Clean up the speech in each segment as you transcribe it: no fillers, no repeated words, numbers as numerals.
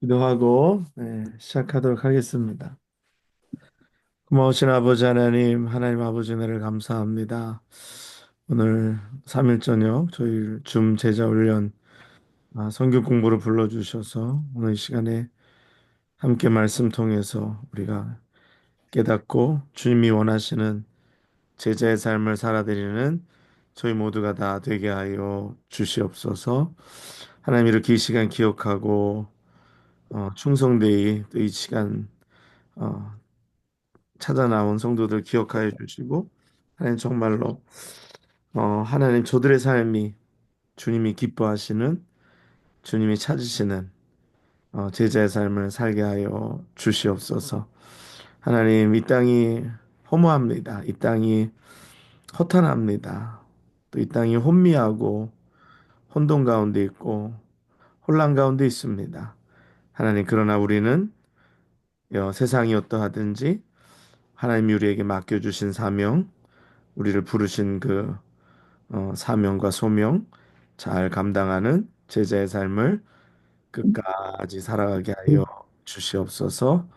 기도하고 시작하도록 하겠습니다. 고마우신 아버지 하나님, 하나님 아버지 은혜를 감사합니다. 오늘 3일 저녁 저희 줌 제자 훈련 성경 공부를 불러주셔서 오늘 이 시간에 함께 말씀 통해서 우리가 깨닫고 주님이 원하시는 제자의 삶을 살아드리는 저희 모두가 다 되게 하여 주시옵소서. 하나님 이렇게 이 시간 기억하고 충성되이 또 이 시간 어, 찾아 나온 성도들 기억하여 주시고 하나님 정말로 하나님 저들의 삶이 주님이 기뻐하시는 주님이 찾으시는 제자의 삶을 살게 하여 주시옵소서. 하나님 이 땅이 허무합니다. 이 땅이 허탄합니다. 또 이 땅이 혼미하고 혼돈 가운데 있고 혼란 가운데 있습니다. 하나님 그러나 우리는 세상이 어떠하든지 하나님이 우리에게 맡겨주신 사명 우리를 부르신 그 사명과 소명 잘 감당하는 제자의 삶을 끝까지 살아가게 하여 주시옵소서.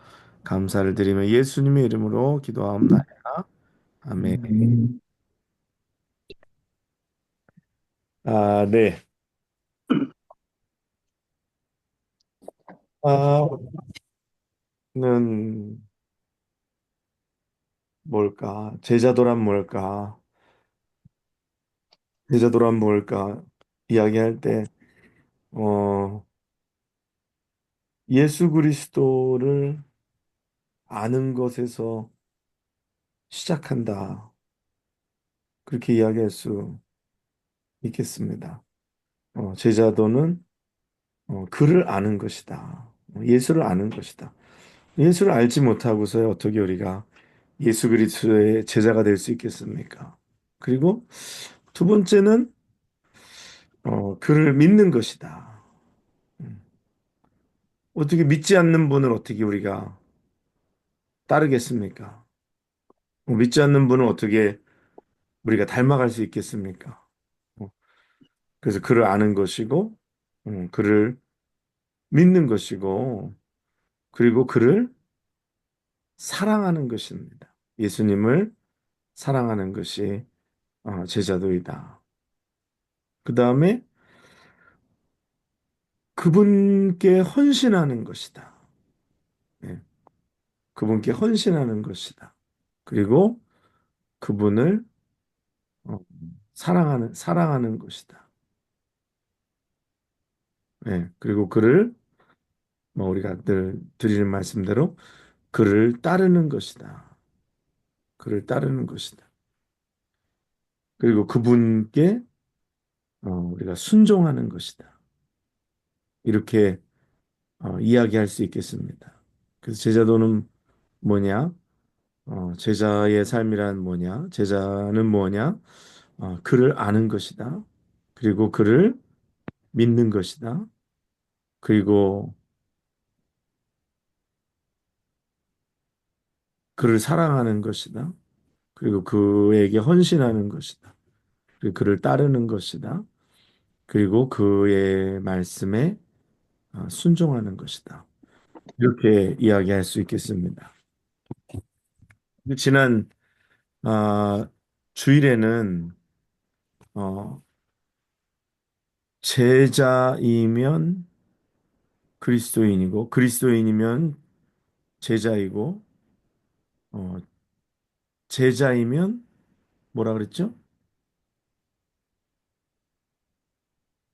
감사를 드리며 예수님의 이름으로 기도하옵나이다. 아멘. 네. 는 뭘까? 제자도란 뭘까? 제자도란 뭘까? 이야기할 때 어, 예수 그리스도를 아는 것에서 시작한다. 그렇게 이야기할 수 있겠습니다. 제자도는 그를 아는 것이다. 예수를 아는 것이다. 예수를 알지 못하고서 어떻게 우리가 예수 그리스도의 제자가 될 수 있겠습니까? 그리고 두 번째는 그를 믿는 것이다. 음. 어떻게 믿지 않는 분을 어떻게 우리가 따르겠습니까? 믿지 않는 분을 어떻게 우리가 닮아갈 수 있겠습니까? 어, 그래서 그를 아는 것이고, 그를 믿는 것이고, 그리고 그를 사랑하는 것입니다. 예수님을 사랑하는 것이 제자도이다. 그 다음에 그분께 헌신하는 것이다. 예, 그분께 헌신하는 것이다. 그리고 그분을 어, 사랑하는 것이다. 예, 그리고 그를 우리가 늘 드리는 말씀대로 그를 따르는 것이다. 그를 따르는 것이다. 그리고 그분께 우리가 순종하는 것이다. 이렇게 이야기할 수 있겠습니다. 그래서 제자도는 뭐냐? 제자의 삶이란 뭐냐? 제자는 뭐냐? 그를 아는 것이다. 그리고 그를 믿는 것이다. 그리고 그를 사랑하는 것이다. 그리고 그에게 헌신하는 것이다. 그리고 그를 따르는 것이다. 그리고 그의 말씀에 순종하는 것이다. 이렇게 이야기할 수 있겠습니다. 지난 아, 주일에는 어, 제자이면 그리스도인이고 그리스도인이면 제자이고 어, 제자이면 뭐라 그랬죠?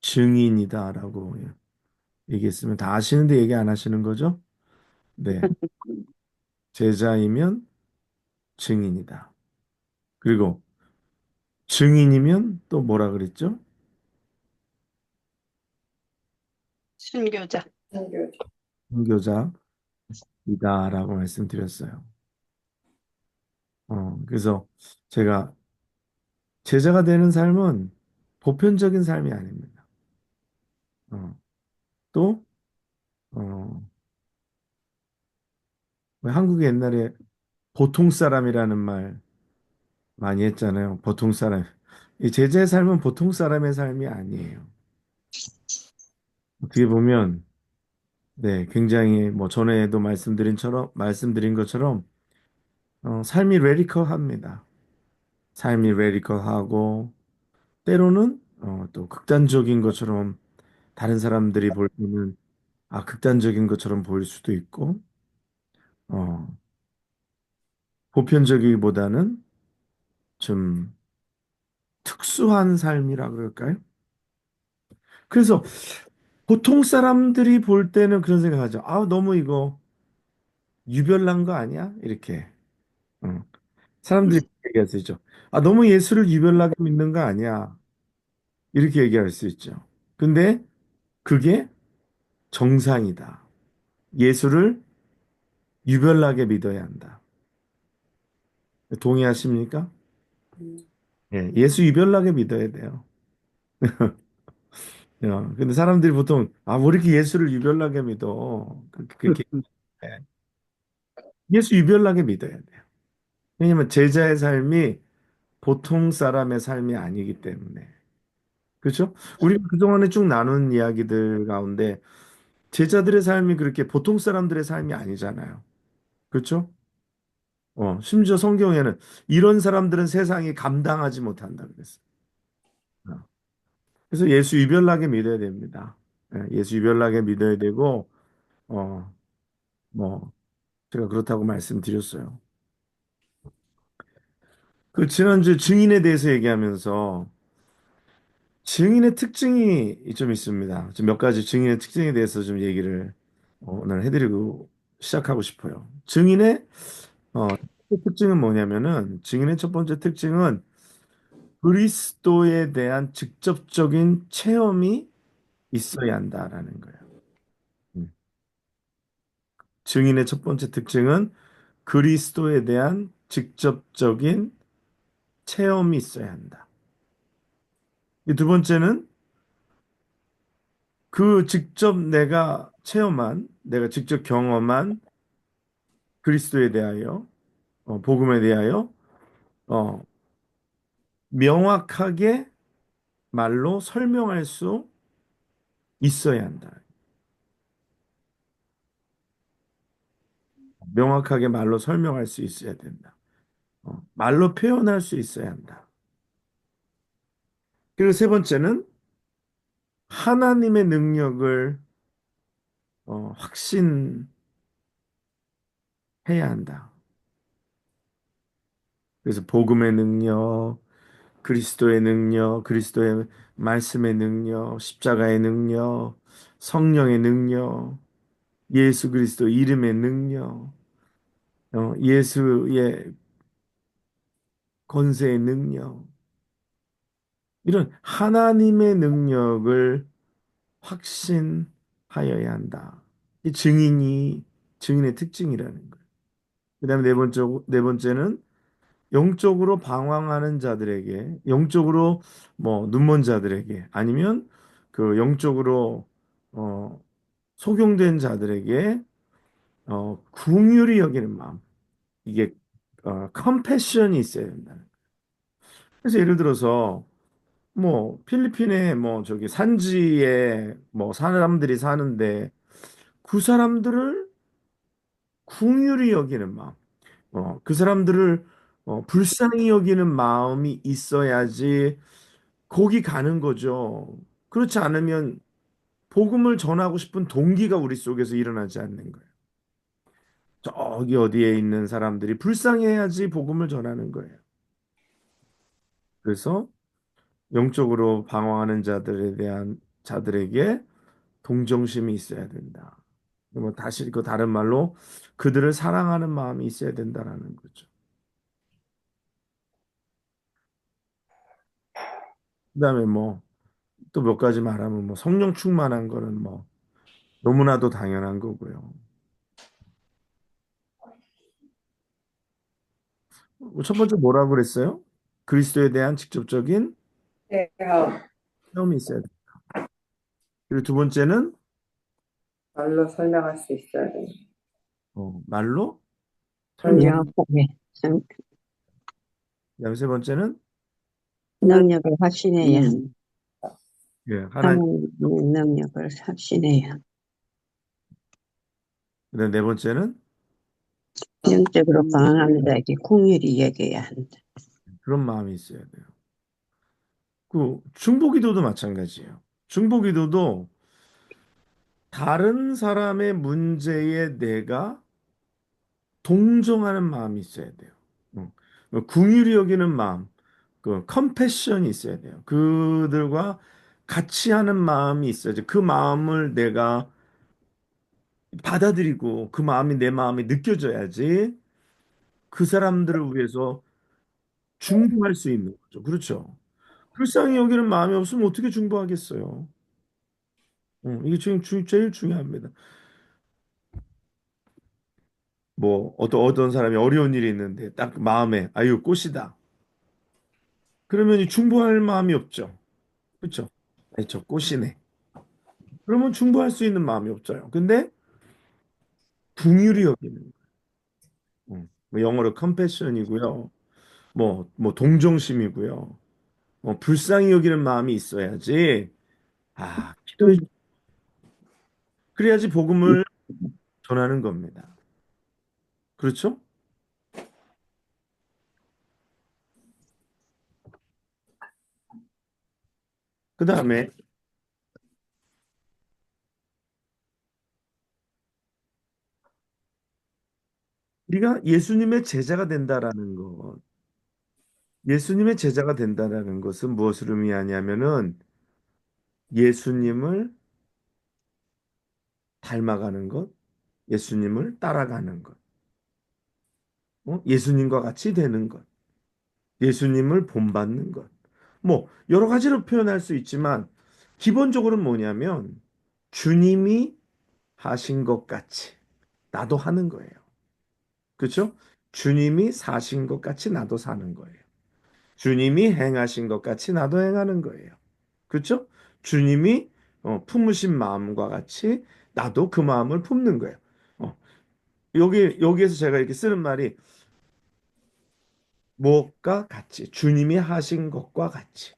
증인이다라고 얘기했으면 다 아시는데 얘기 안 하시는 거죠? 네. 제자이면 증인이다. 그리고 증인이면 또 뭐라 그랬죠? 순교자. 선교자이다라고 말씀드렸어요. 그래서 제가 제자가 되는 삶은 보편적인 삶이 아닙니다. 어, 또 어, 왜 한국에 옛날에 보통 사람이라는 말 많이 했잖아요. 보통 사람. 이 제자의 삶은 보통 사람의 삶이 아니에요. 어떻게 보면 네, 굉장히 뭐 전에도 말씀드린 것처럼 삶이 레디컬합니다. 삶이 레디컬하고 때로는 또 극단적인 것처럼 다른 사람들이 볼 때는 극단적인 것처럼 보일 수도 있고 어, 보편적이기보다는 좀 특수한 삶이라 그럴까요? 그래서 보통 사람들이 볼 때는 그런 생각하죠. 너무 이거 유별난 거 아니야? 이렇게. 어. 사람들이 얘기할 수 있죠. 너무 예수를 유별나게 믿는 거 아니야? 이렇게 얘기할 수 있죠. 근데 그게 정상이다. 예수를 유별나게 믿어야 한다. 동의하십니까? 예, 예수 유별나게 믿어야 돼요. 근데 사람들이 보통, 왜 이렇게 예수를 유별나게 믿어? 그렇게, 예. 예수 유별나게 믿어야 돼요. 왜냐면 제자의 삶이 보통 사람의 삶이 아니기 때문에. 그렇죠? 우리가 그동안에 쭉 나눈 이야기들 가운데 제자들의 삶이 그렇게 보통 사람들의 삶이 아니잖아요. 그렇죠? 심지어 성경에는 이런 사람들은 세상이 감당하지 못한다 그랬어요. 어. 그래서 예수 유별나게 믿어야 됩니다. 예수 유별나게 믿어야 되고, 어, 뭐, 제가 그렇다고 말씀드렸어요. 그 지난주 증인에 대해서 얘기하면서 증인의 특징이 좀 있습니다. 좀 몇 가지 증인의 특징에 대해서 좀 얘기를 오늘 해드리고 시작하고 싶어요. 어, 특징은 뭐냐면은 증인의 첫 번째 특징은 그리스도에 대한 직접적인 체험이 있어야 한다라는 거예요. 음. 증인의 첫 번째 특징은 그리스도에 대한 직접적인 체험이 있어야 한다. 이 두 번째는 그 직접 내가 직접 경험한 그리스도에 대하여, 복음에 대하여, 어, 명확하게 말로 설명할 수 있어야 한다. 명확하게 말로 설명할 수 있어야 된다. 말로 표현할 수 있어야 한다. 그리고 세 번째는 하나님의 능력을 확신해야 한다. 그래서 복음의 능력, 그리스도의 능력, 그리스도의 말씀의 능력, 십자가의 능력, 성령의 능력, 예수 그리스도 이름의 능력, 예수의 권세의 능력, 이런 하나님의 능력을 확신하여야 한다. 이 증인의 특징이라는 거예요. 그다음에 네 번째는 영적으로 방황하는 자들에게, 영적으로 뭐 눈먼 자들에게, 아니면 그 영적으로 어, 소경된 자들에게 긍휼히 여기는 마음, 이게 컴패션이 있어야 된다는 거예요. 그래서 예를 들어서 뭐 필리핀에 뭐 저기 산지에 뭐 사람들이 사는데 그 사람들을 긍휼히 여기는 마음, 그 사람들을 불쌍히 여기는 마음이 있어야지 거기 가는 거죠. 그렇지 않으면 복음을 전하고 싶은 동기가 우리 속에서 일어나지 않는 거예요. 저기 어디에 있는 사람들이 불쌍해야지 복음을 전하는 거예요. 그래서 영적으로 방황하는 자들에게 동정심이 있어야 된다. 뭐 다시 그 다른 말로 그들을 사랑하는 마음이 있어야 된다라는 거죠. 그다음에 뭐 또 몇 가지 말하면 뭐 성령 충만한 거는 뭐 너무나도 당연한 거고요. 첫 번째 뭐라고 그랬어요? 그리스도에 대한 직접적인 제가 체험이 있어야 돼. 그리고 두 번째는 말로 설명할 수 있어야 돼요. 말로 설명. 설명. 명확하게 그다음에 세 번째는 능력을 확신해야 음. 한다. 예, 하나님 하나님의 능력을 확신해야 한다. 그다음 네 번째는 영적으로 강한 자에게 긍휼히 여겨야 한다. 그런 마음이 있어야 돼요. 그 중보기도도 마찬가지예요. 중보기도도 다른 사람의 문제에 내가 동정하는 마음이 있어야 돼요. 어. 긍휼히 여기는 마음, 그 컴패션이 있어야 돼요. 그들과 같이 하는 마음이 있어야지. 그 마음을 내가 받아들이고 그 마음이 내 마음에 느껴져야지 그 사람들을 위해서 중보할 수 있는 거죠. 그렇죠? 불쌍히 여기는 마음이 없으면 어떻게 중보하겠어요? 이게 지금 제일 중요합니다. 뭐 어떤 사람이 어려운 일이 있는데 딱 마음에 아유 꽃이다. 그러면 이 중보할 마음이 없죠. 그렇죠? 아니 저 꽃이네. 그러면 중보할 수 있는 마음이 없어요. 근데 긍휼히 여기는 뭐 영어로 컴패션이고요. 뭐 동정심이고요. 뭐 불쌍히 여기는 마음이 있어야지. 기도해 그래야지 복음을 전하는 겁니다. 그렇죠? 그다음에 우리가 예수님의 제자가 된다라는 것. 예수님의 제자가 된다라는 것은 무엇을 의미하냐면은 예수님을 닮아가는 것, 예수님을 따라가는 것, 예수님과 같이 되는 것, 예수님을 본받는 것. 뭐 여러 가지로 표현할 수 있지만 기본적으로는 뭐냐면 주님이 하신 것 같이 나도 하는 거예요. 그렇죠? 주님이 사신 것 같이 나도 사는 거예요. 주님이 행하신 것 같이 나도 행하는 거예요. 그렇죠? 주님이 품으신 마음과 같이 나도 그 마음을 품는 거예요. 어, 여기에서 제가 이렇게 쓰는 말이 무엇과 같이 주님이 하신 것과 같이.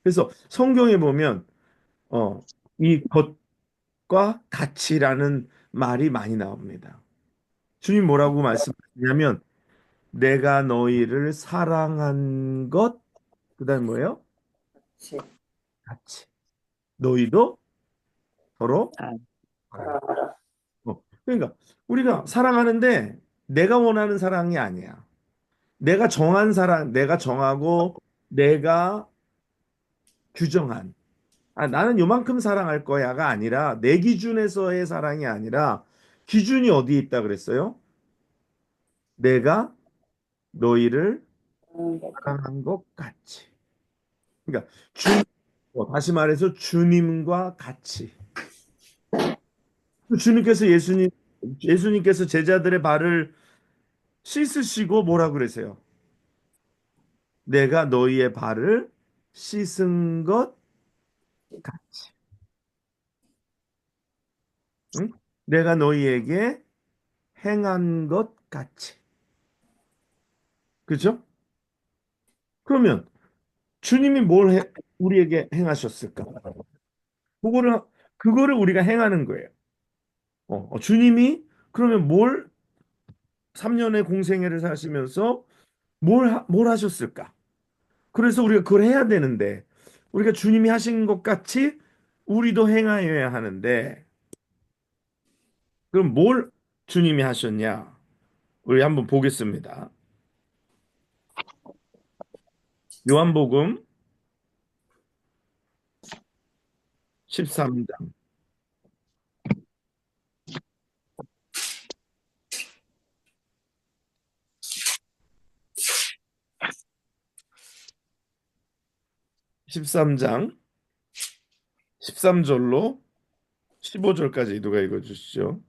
그래서 성경에 보면 이 것과 같이라는 말이 많이 나옵니다. 주님 뭐라고 말씀하시냐면 내가 너희를 사랑한 것 그다음 뭐예요? 그치. 같이. 너희도 서로 아, 사랑하라. 그러니까 우리가 사랑하는데 내가 원하는 사랑이 아니야. 내가 정한 사랑, 내가 정하고 내가 규정한. 나는 요만큼 사랑할 거야가 아니라 내 기준에서의 사랑이 아니라 기준이 어디에 있다 그랬어요? 내가 너희를 사랑한 것 같이. 그러니까 다시 말해서 주님과 같이. 예수님께서 제자들의 발을 씻으시고 뭐라 그러세요? 내가 너희의 발을 씻은 것 같이. 응? 내가 너희에게 행한 것 같이. 그죠? 그러면 주님이 우리에게 행하셨을까? 그거를, 그거를 우리가 행하는 거예요. 주님이 그러면 3년의 공생애를 사시면서 뭘 하셨을까? 그래서 우리가 그걸 해야 되는데, 우리가 주님이 하신 것 같이 우리도 행하여야 하는데, 그럼 뭘 주님이 하셨냐? 우리 한번 보겠습니다. 요한복음 13장. 13장 13절로 15절까지 누가 읽어 주시죠?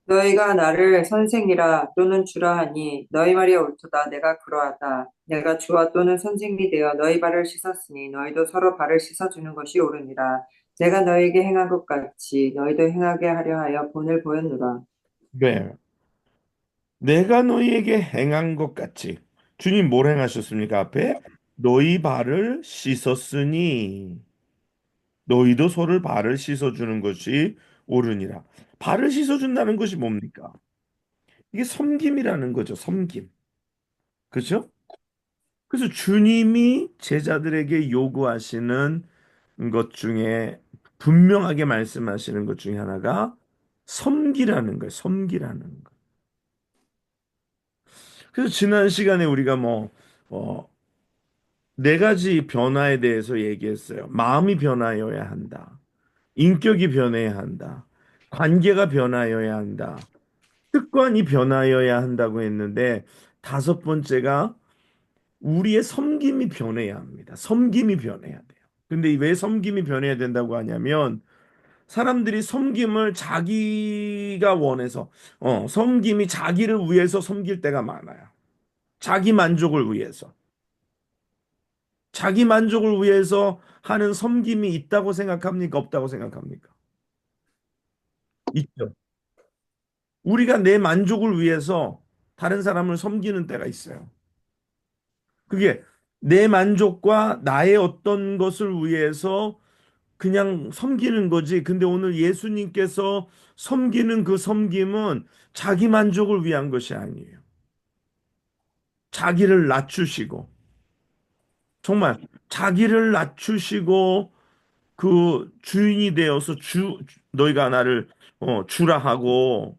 너희가 나를 선생이라 또는 주라 하니 너희 말이 옳도다. 내가 그러하다. 내가 주와 또는 선생이 되어 너희 발을 씻었으니 너희도 서로 발을 씻어주는 것이 옳으니라. 내가 너희에게 행한 것 같이 너희도 행하게 하려 하여 본을 보였노라. 네. 내가 너희에게 행한 것 같이. 주님 뭘 행하셨습니까? 앞에 너희 발을 씻었으니 너희도 서로 발을 씻어주는 것이 옳으니라. 발을 씻어준다는 것이 뭡니까? 이게 섬김이라는 거죠. 섬김. 그렇죠? 그래서 주님이 제자들에게 요구하시는 것 중에 분명하게 말씀하시는 것 중에 하나가 섬기라는 거예요. 섬기라는 거. 그래서 지난 시간에 우리가 어, 네 가지 변화에 대해서 얘기했어요. 마음이 변화여야 한다. 인격이 변해야 한다. 관계가 변화여야 한다. 습관이 변화여야 한다고 했는데 다섯 번째가 우리의 섬김이 변해야 합니다. 섬김이 변해야 돼요. 근데 왜 섬김이 변해야 된다고 하냐면 사람들이 섬김을 자기가 원해서 섬김이 자기를 위해서 섬길 때가 많아요. 자기 만족을 위해서. 자기 만족을 위해서 하는 섬김이 있다고 생각합니까? 없다고 생각합니까? 있죠. 우리가 내 만족을 위해서 다른 사람을 섬기는 때가 있어요. 그게 내 만족과 나의 어떤 것을 위해서 그냥 섬기는 거지. 근데 오늘 예수님께서 섬기는 그 섬김은 자기 만족을 위한 것이 아니에요. 자기를 낮추시고, 정말 자기를 낮추시고 그 주인이 되어서 너희가 나를 주라 하고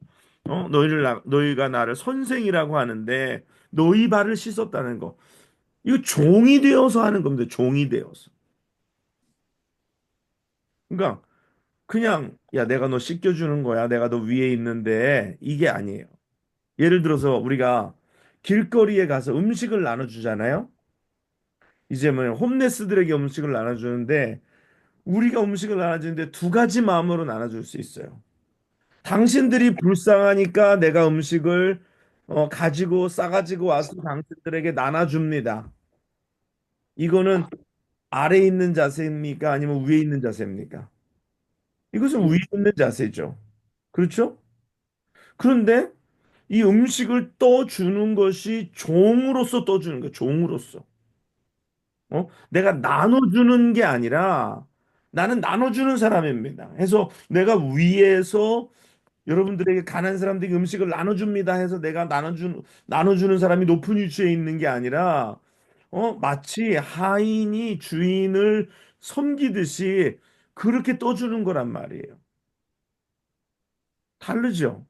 너희가 나를 선생이라고 하는데 너희 발을 씻었다는 거. 이거 종이 되어서 하는 겁니다. 종이 되어서. 그러니까 그냥 야 내가 너 씻겨주는 거야. 내가 너 위에 있는데 이게 아니에요. 예를 들어서 우리가 길거리에 가서 음식을 나눠주잖아요. 이제 뭐 홈레스들에게 음식을 나눠주는데 우리가 음식을 나눠주는데 두 가지 마음으로 나눠줄 수 있어요. 당신들이 불쌍하니까 내가 음식을 가지고 싸가지고 와서 당신들에게 나눠줍니다. 이거는 아래 있는 자세입니까? 아니면 위에 있는 자세입니까? 이것은 위에 있는 자세죠. 그렇죠? 그런데 이 음식을 떠주는 것이 종으로서 떠주는 거예요. 종으로서. 내가 나눠주는 게 아니라 나는 나눠주는 사람입니다. 해서 내가 위에서 여러분들에게 가난한 사람들에게 음식을 나눠줍니다 해서 내가 나눠주는 사람이 높은 위치에 있는 게 아니라 마치 하인이 주인을 섬기듯이 그렇게 떠주는 거란 말이에요. 다르죠?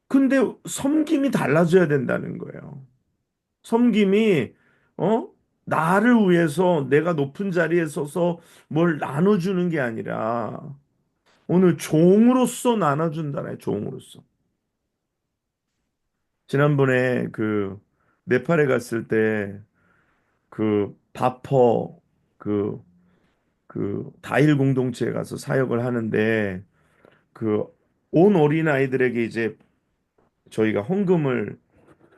근데 섬김이 달라져야 된다는 거예요. 섬김이 어? 나를 위해서 내가 높은 자리에 서서 뭘 나눠주는 게 아니라 오늘 종으로서 나눠준다네, 종으로서. 지난번에 그 네팔에 갔을 때 그 바퍼 그 다일 공동체에 가서 사역을 하는데 그 온 어린아이들에게 이제 저희가 헌금을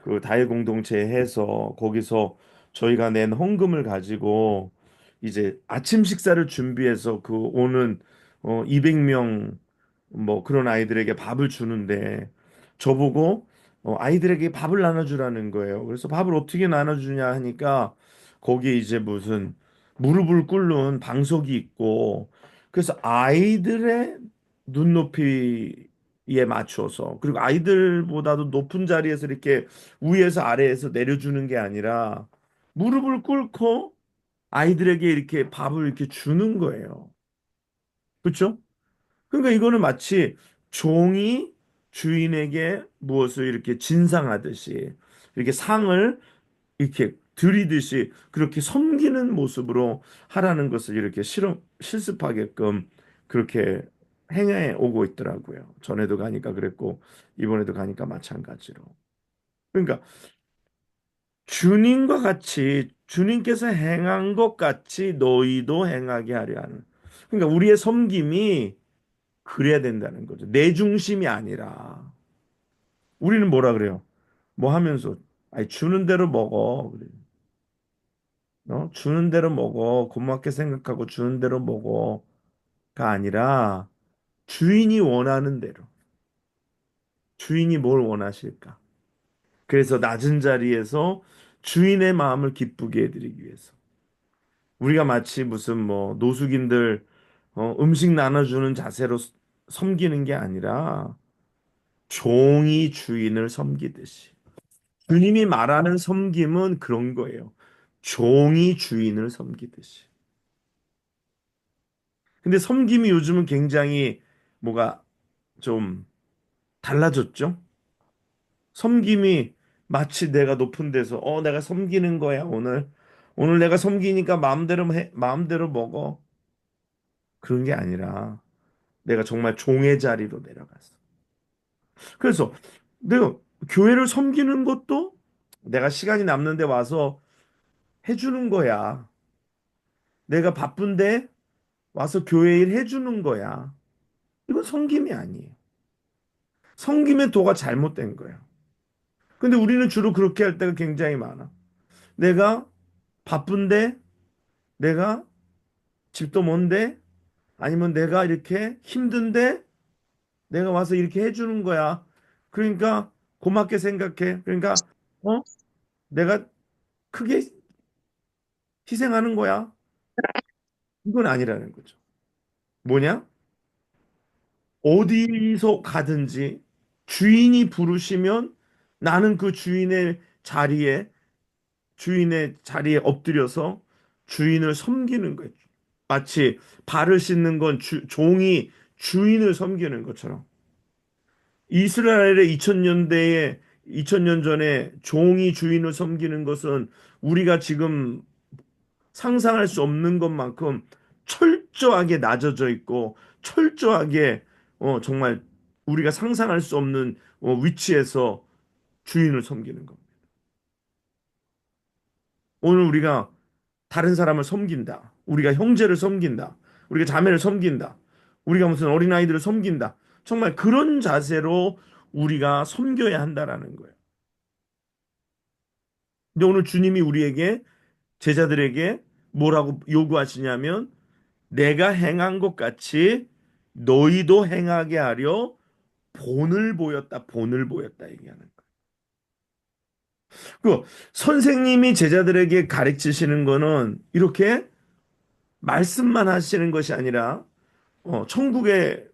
그 다일 공동체에 해서 거기서 저희가 낸 헌금을 가지고 이제 아침 식사를 준비해서 그 오는 200명 뭐 그런 아이들에게 밥을 주는데 저보고 아이들에게 밥을 나눠주라는 거예요. 그래서 밥을 어떻게 나눠주냐 하니까 거기에 이제 무슨 무릎을 꿇는 방석이 있고 그래서 아이들의 눈높이에 맞춰서 그리고 아이들보다도 높은 자리에서 이렇게 위에서 아래에서 내려주는 게 아니라 무릎을 꿇고 아이들에게 이렇게 밥을 이렇게 주는 거예요. 그렇죠? 그러니까 이거는 마치 종이 주인에게 무엇을 이렇게 진상하듯이 이렇게 상을 이렇게 들이듯이 그렇게 섬기는 모습으로 하라는 것을 이렇게 실습하게끔 그렇게 행해 오고 있더라고요. 전에도 가니까 그랬고 이번에도 가니까 마찬가지로. 그러니까 주님과 같이 주님께서 행한 것 같이 너희도 행하게 하려 하는. 그러니까 우리의 섬김이 그래야 된다는 거죠. 내 중심이 아니라. 우리는 뭐라 그래요? 뭐 하면서 아니 주는 대로 먹어. 그래. 주는 대로 먹어. 고맙게 생각하고 주는 대로 먹어가 아니라 주인이 원하는 대로. 주인이 뭘 원하실까? 그래서 낮은 자리에서 주인의 마음을 기쁘게 해드리기 위해서. 우리가 마치 무슨 뭐 노숙인들 음식 나눠주는 자세로 섬기는 게 아니라 종이 주인을 섬기듯이. 주님이 말하는 섬김은 그런 거예요. 종이 주인을 섬기듯이. 근데 섬김이 요즘은 굉장히 뭐가 좀 달라졌죠? 섬김이 마치 내가 높은 데서 내가 섬기는 거야 오늘. 오늘 내가 섬기니까 마음대로 해, 마음대로 먹어. 그런 게 아니라 내가 정말 종의 자리로 내려갔어. 그래서 내가 교회를 섬기는 것도 내가 시간이 남는데 와서 해주는 거야. 내가 바쁜데 와서 교회 일 해주는 거야. 이건 섬김이 아니에요. 섬김의 도가 잘못된 거예요. 근데 우리는 주로 그렇게 할 때가 굉장히 많아. 내가 바쁜데, 내가 집도 먼데, 아니면 내가 이렇게 힘든데, 내가 와서 이렇게 해주는 거야. 그러니까 고맙게 생각해. 그러니까, 어? 내가 크게 희생하는 거야. 이건 아니라는 거죠. 뭐냐? 어디서 가든지 주인이 부르시면 나는 그 주인의 자리에 엎드려서 주인을 섬기는 거예요. 마치 발을 씻는 건 종이 주인을 섬기는 것처럼. 이스라엘의 2000년 전에 종이 주인을 섬기는 것은 우리가 지금 상상할 수 없는 것만큼 철저하게 낮아져 있고 철저하게 정말 우리가 상상할 수 없는 위치에서 주인을 섬기는 겁니다. 오늘 우리가 다른 사람을 섬긴다. 우리가 형제를 섬긴다. 우리가 자매를 섬긴다. 우리가 무슨 어린아이들을 섬긴다. 정말 그런 자세로 우리가 섬겨야 한다라는 거예요. 근데 오늘 주님이 우리에게 제자들에게 뭐라고 요구하시냐면 내가 행한 것 같이 너희도 행하게 하려 본을 보였다 얘기하는 거예요. 그 선생님이 제자들에게 가르치시는 거는 이렇게 말씀만 하시는 것이 아니라 천국의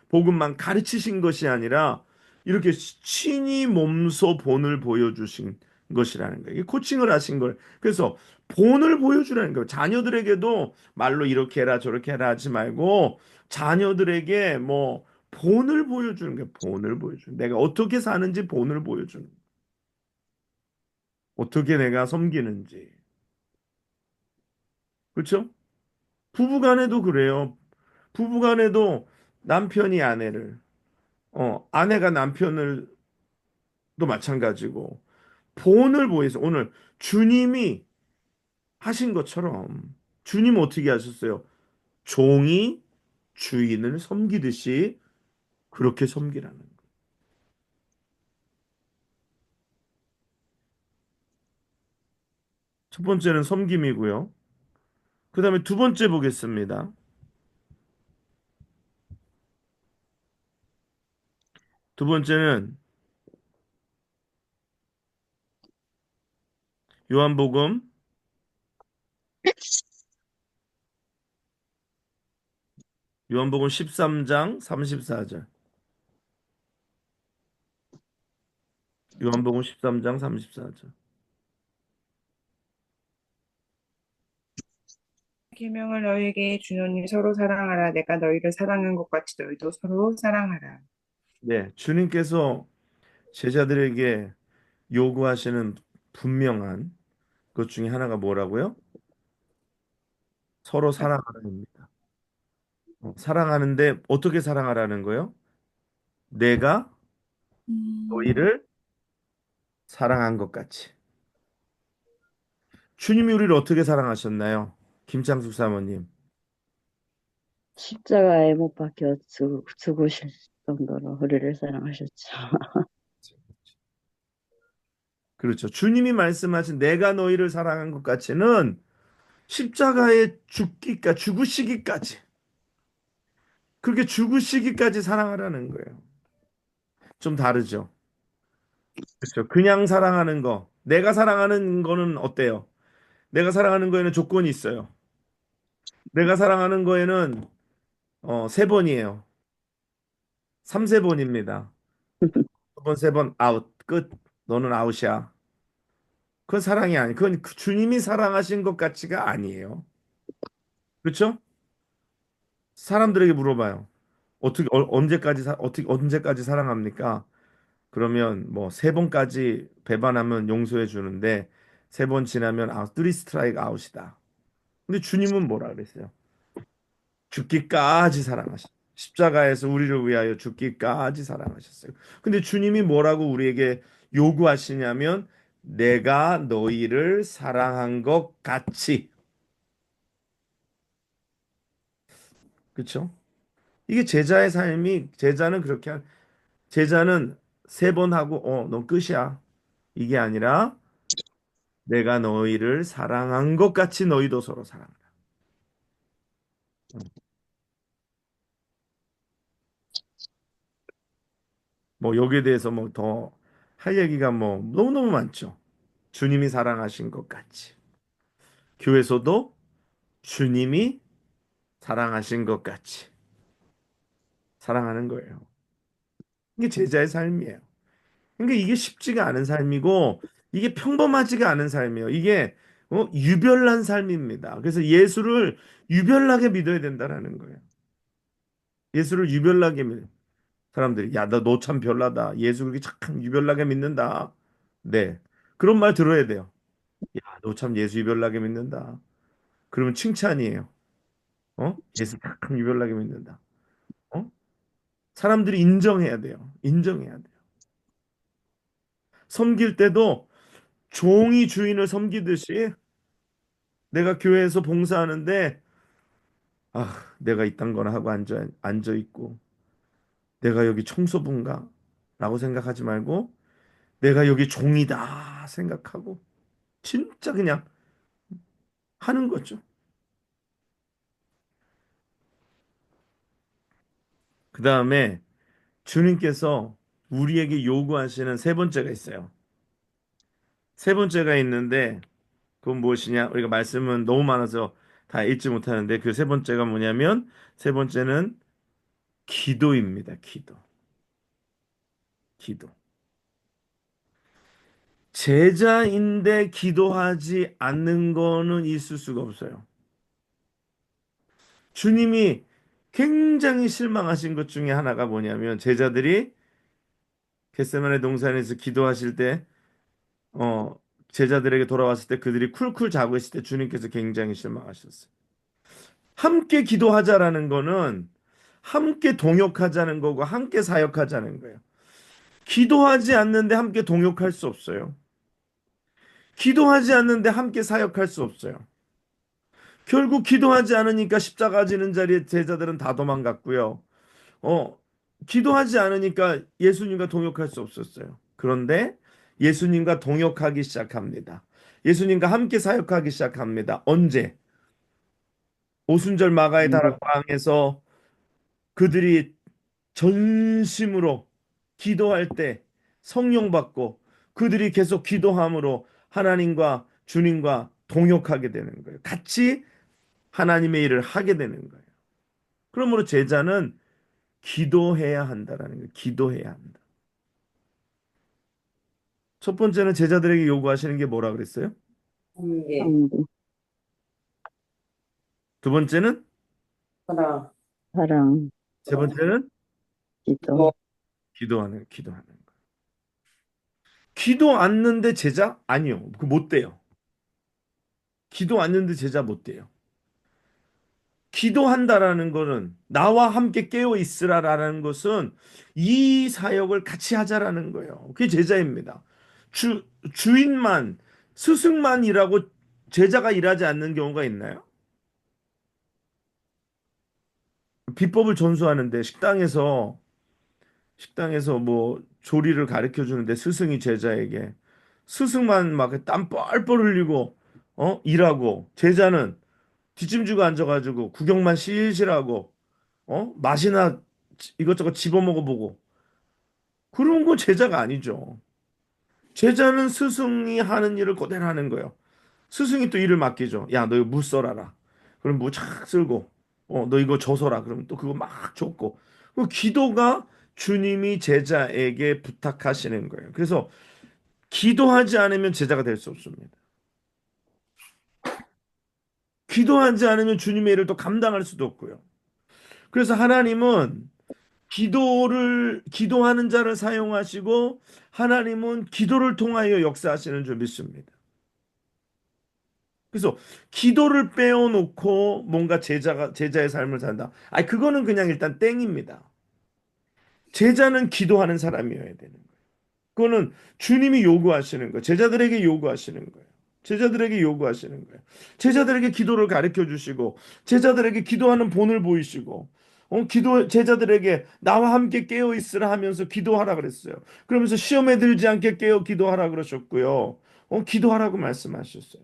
복음만 가르치신 것이 아니라 이렇게 친히 몸소 본을 보여주신 것이라는 거예요. 이게 코칭을 하신 걸. 그래서 본을 보여주라는 거예요. 자녀들에게도 말로 이렇게 해라 저렇게 해라 하지 말고 자녀들에게 뭐 본을 보여주는 거예요. 본을 보여주는. 내가 어떻게 사는지 본을 보여주는. 어떻게 내가 섬기는지. 그렇죠? 부부간에도 그래요. 부부간에도 남편이 아내를, 아내가 남편을 또 마찬가지고 본을 보여서 오늘 주님이 하신 것처럼 주님 어떻게 하셨어요? 종이 주인을 섬기듯이 그렇게 섬기라는 거예요. 첫 번째는 섬김이고요. 그 다음에 두 번째 보겠습니다. 두 번째는 요한복음 요한복음 13장 34절. 요한복음 13장 34절. 계명을 너희에게 주노니 서로 사랑하라. 내가 너희를 사랑한 것 같이 너희도 서로 사랑하라. 네, 주님께서 제자들에게 요구하시는 분명한 것 중에 하나가 뭐라고요? 서로 사랑하라입니다. 사랑하는데 어떻게 사랑하라는 거예요? 내가 너희를 사랑한 것 같이. 주님이 우리를 어떻게 사랑하셨나요? 김창숙 사모님. 십자가에 못 박혀 죽으실 정도로 우리를 사랑하셨죠. 그렇죠. 주님이 말씀하신 내가 너희를 사랑한 것 같이는 십자가에 죽으시기까지 그렇게 죽으시기까지 사랑하라는 거예요. 좀 다르죠. 그렇죠. 그냥 사랑하는 거. 내가 사랑하는 거는 어때요? 내가 사랑하는 거에는 조건이 있어요. 내가 사랑하는 거에는 세 번이에요. 3세번입니다. 두 번, 세 번, 아웃. 끝. 너는 아웃이야. 그건 사랑이 아니. 그건 주님이 사랑하신 것 같지가 아니에요. 그렇죠? 사람들에게 물어봐요. 언제까지 사랑합니까? 그러면 뭐 세 번까지 배반하면 용서해 주는데 세 번 지나면 쓰리 스트라이크 아웃이다. 근데 주님은 뭐라 그랬어요? 죽기까지 사랑하셨. 십자가에서 우리를 위하여 죽기까지 사랑하셨어요. 근데 주님이 뭐라고 우리에게 요구하시냐면 내가 너희를 사랑한 것 같이. 그렇죠? 이게 제자의 삶이 제자는 제자는 세 번 하고 넌 끝이야. 이게 아니라 내가 너희를 사랑한 것 같이 너희도 서로 사랑하라. 뭐 여기에 대해서 뭐 더 할 얘기가 뭐 너무너무 많죠. 주님이 사랑하신 것 같이. 교회에서도 주님이 사랑하신 것 같이 사랑하는 거예요. 이게 제자의 삶이에요. 그러니까 이게 쉽지가 않은 삶이고 이게 평범하지가 않은 삶이에요. 이게 유별난 삶입니다. 그래서 예수를 유별나게 믿어야 된다라는 거예요. 예수를 유별나게 믿 사람들이 야, 너 참 별나다. 예수 그렇게 참 유별나게 믿는다. 네. 그런 말 들어야 돼요. 야, 너 참 예수 유별나게 믿는다. 그러면 칭찬이에요. 예수 참 유별나게 믿는다. 어? 사람들이 인정해야 돼요. 인정해야 돼요. 섬길 때도 종이 주인을 섬기듯이 내가 교회에서 봉사하는데 내가 이딴 거나 하고 앉아 있고 내가 여기 청소부인가? 라고 생각하지 말고 내가 여기 종이다 생각하고 진짜 그냥 하는 거죠. 그 다음에 주님께서 우리에게 요구하시는 세 번째가 있어요. 세 번째가 있는데 그건 무엇이냐? 우리가 말씀은 너무 많아서 다 읽지 못하는데 그 세 번째가 뭐냐면 세 번째는 기도입니다. 기도. 기도. 제자인데 기도하지 않는 거는 있을 수가 없어요. 주님이 굉장히 실망하신 것 중에 하나가 뭐냐면 제자들이 겟세마네 동산에서 기도하실 때 어, 제자들에게 돌아왔을 때 그들이 쿨쿨 자고 있을 때 주님께서 굉장히 실망하셨어요. 함께 기도하자라는 거는 함께 동역하자는 거고 함께 사역하자는 거예요. 기도하지 않는데 함께 동역할 수 없어요. 기도하지 않는데 함께 사역할 수 없어요. 결국 기도하지 않으니까 십자가 지는 자리에 제자들은 다 도망갔고요. 어, 기도하지 않으니까 예수님과 동역할 수 없었어요. 그런데 예수님과 동역하기 시작합니다. 예수님과 함께 사역하기 시작합니다. 언제? 오순절 마가의 다락방에서 그들이 전심으로 기도할 때 성령 받고 그들이 계속 기도함으로 하나님과 주님과 동역하게 되는 거예요. 같이 하나님의 일을 하게 되는 거예요. 그러므로 제자는 기도해야 한다라는 거예요. 기도해야 한다. 첫 번째는 제자들에게 요구하시는 게 뭐라 그랬어요? 함께 성부, 두 번째는? 사랑 사랑, 세 번째는? 기도, 기도하는 거. 기도 않는데 제자? 아니요. 그 못 돼요. 기도 않는데 제자 못 돼요. 기도한다라는 것은 나와 함께 깨어 있으라라는 것은 이 사역을 같이 하자라는 거예요. 그게 제자입니다. 주인만 스승만 일하고 제자가 일하지 않는 경우가 있나요? 비법을 전수하는데 식당에서 뭐 조리를 가르쳐 주는데 스승이 제자에게 스승만 막 땀 뻘뻘 흘리고 일하고 제자는 뒷짐지고 앉아가지고 구경만 실실하고 맛이나 이것저것 집어먹어 보고 그런 건 제자가 아니죠. 제자는 스승이 하는 일을 그대로 하는 거예요. 스승이 또 일을 맡기죠. 야, 너 이거 무 썰어라. 그럼 무 착 썰고 너 이거 줘서라. 그러면 또 그거 막 줬고. 그 기도가 주님이 제자에게 부탁하시는 거예요. 그래서 기도하지 않으면 제자가 될 수 없습니다. 기도하지 않으면 주님의 일을 또 감당할 수도 없고요. 그래서 하나님은 기도하는 자를 사용하시고 하나님은 기도를 통하여 역사하시는 줄 믿습니다. 그래서 기도를 빼어놓고 뭔가 제자의 삶을 산다. 아니, 그거는 그냥 일단 땡입니다. 제자는 기도하는 사람이어야 되는 거예요. 그거는 주님이 요구하시는 거예요. 제자들에게 요구하시는 거예요. 제자들에게 요구하시는 거예요. 제자들에게 기도를 가르쳐 주시고, 제자들에게 기도하는 본을 보이시고, 제자들에게 나와 함께 깨어 있으라 하면서 기도하라 그랬어요. 그러면서 시험에 들지 않게 깨어 기도하라 그러셨고요. 기도하라고 말씀하셨어요.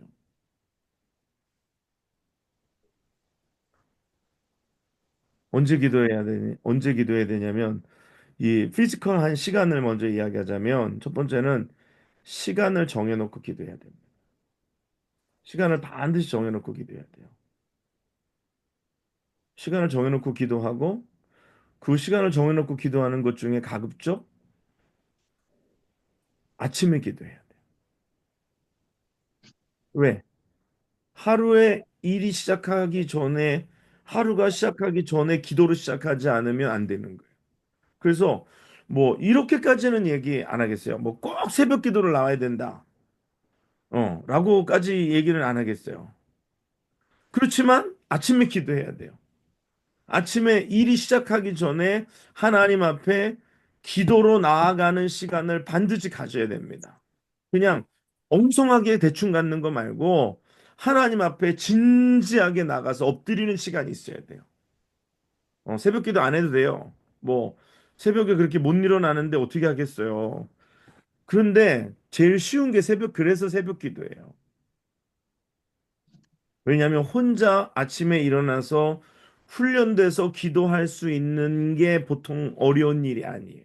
언제 기도해야 되냐면, 이 피지컬한 시간을 먼저 이야기하자면, 첫 번째는 시간을 정해놓고 기도해야 됩니다. 시간을 반드시 정해놓고 기도해야 돼요. 시간을 정해놓고 기도하고 그 시간을 정해놓고 기도하는 것 중에 가급적 아침에 기도해야 돼요. 왜? 하루에 일이 시작하기 전에 하루가 시작하기 전에 기도를 시작하지 않으면 안 되는 거예요. 그래서 뭐 이렇게까지는 얘기 안 하겠어요. 뭐 꼭 새벽 기도를 나와야 된다. 라고까지 얘기는 안 하겠어요. 그렇지만 아침에 기도해야 돼요. 아침에 일이 시작하기 전에 하나님 앞에 기도로 나아가는 시간을 반드시 가져야 됩니다. 그냥 엉성하게 대충 갖는 거 말고 하나님 앞에 진지하게 나가서 엎드리는 시간이 있어야 돼요. 새벽 기도 안 해도 돼요. 뭐 새벽에 그렇게 못 일어나는데 어떻게 하겠어요. 그런데 제일 쉬운 게 그래서 새벽 기도예요. 왜냐하면 혼자 아침에 일어나서 훈련돼서 기도할 수 있는 게 보통 어려운 일이 아니에요.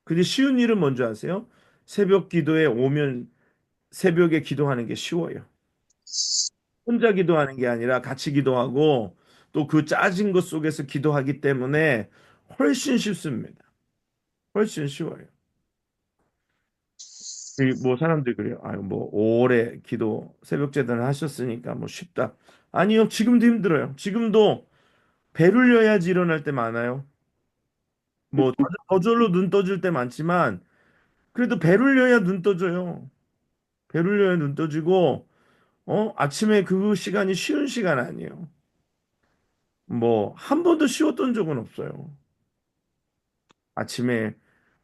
근데 쉬운 일은 뭔지 아세요? 새벽 기도에 오면 새벽에 기도하는 게 쉬워요. 혼자 기도하는 게 아니라 같이 기도하고 또 그 짜진 것 속에서 기도하기 때문에 훨씬 쉽습니다. 훨씬 쉬워요. 뭐 사람들이 그래요. 아유, 뭐 오래 기도 새벽 제단을 하셨으니까 뭐 쉽다. 아니요, 지금도 힘들어요. 지금도 배를 여야지 일어날 때 많아요. 뭐 저절로 눈 떠질 때 많지만 그래도 배를 여야 눈 떠져요. 배를 여야 눈 떠지고 아침에 그 시간이 쉬운 시간 아니에요. 뭐 한 번도 쉬었던 적은 없어요. 아침에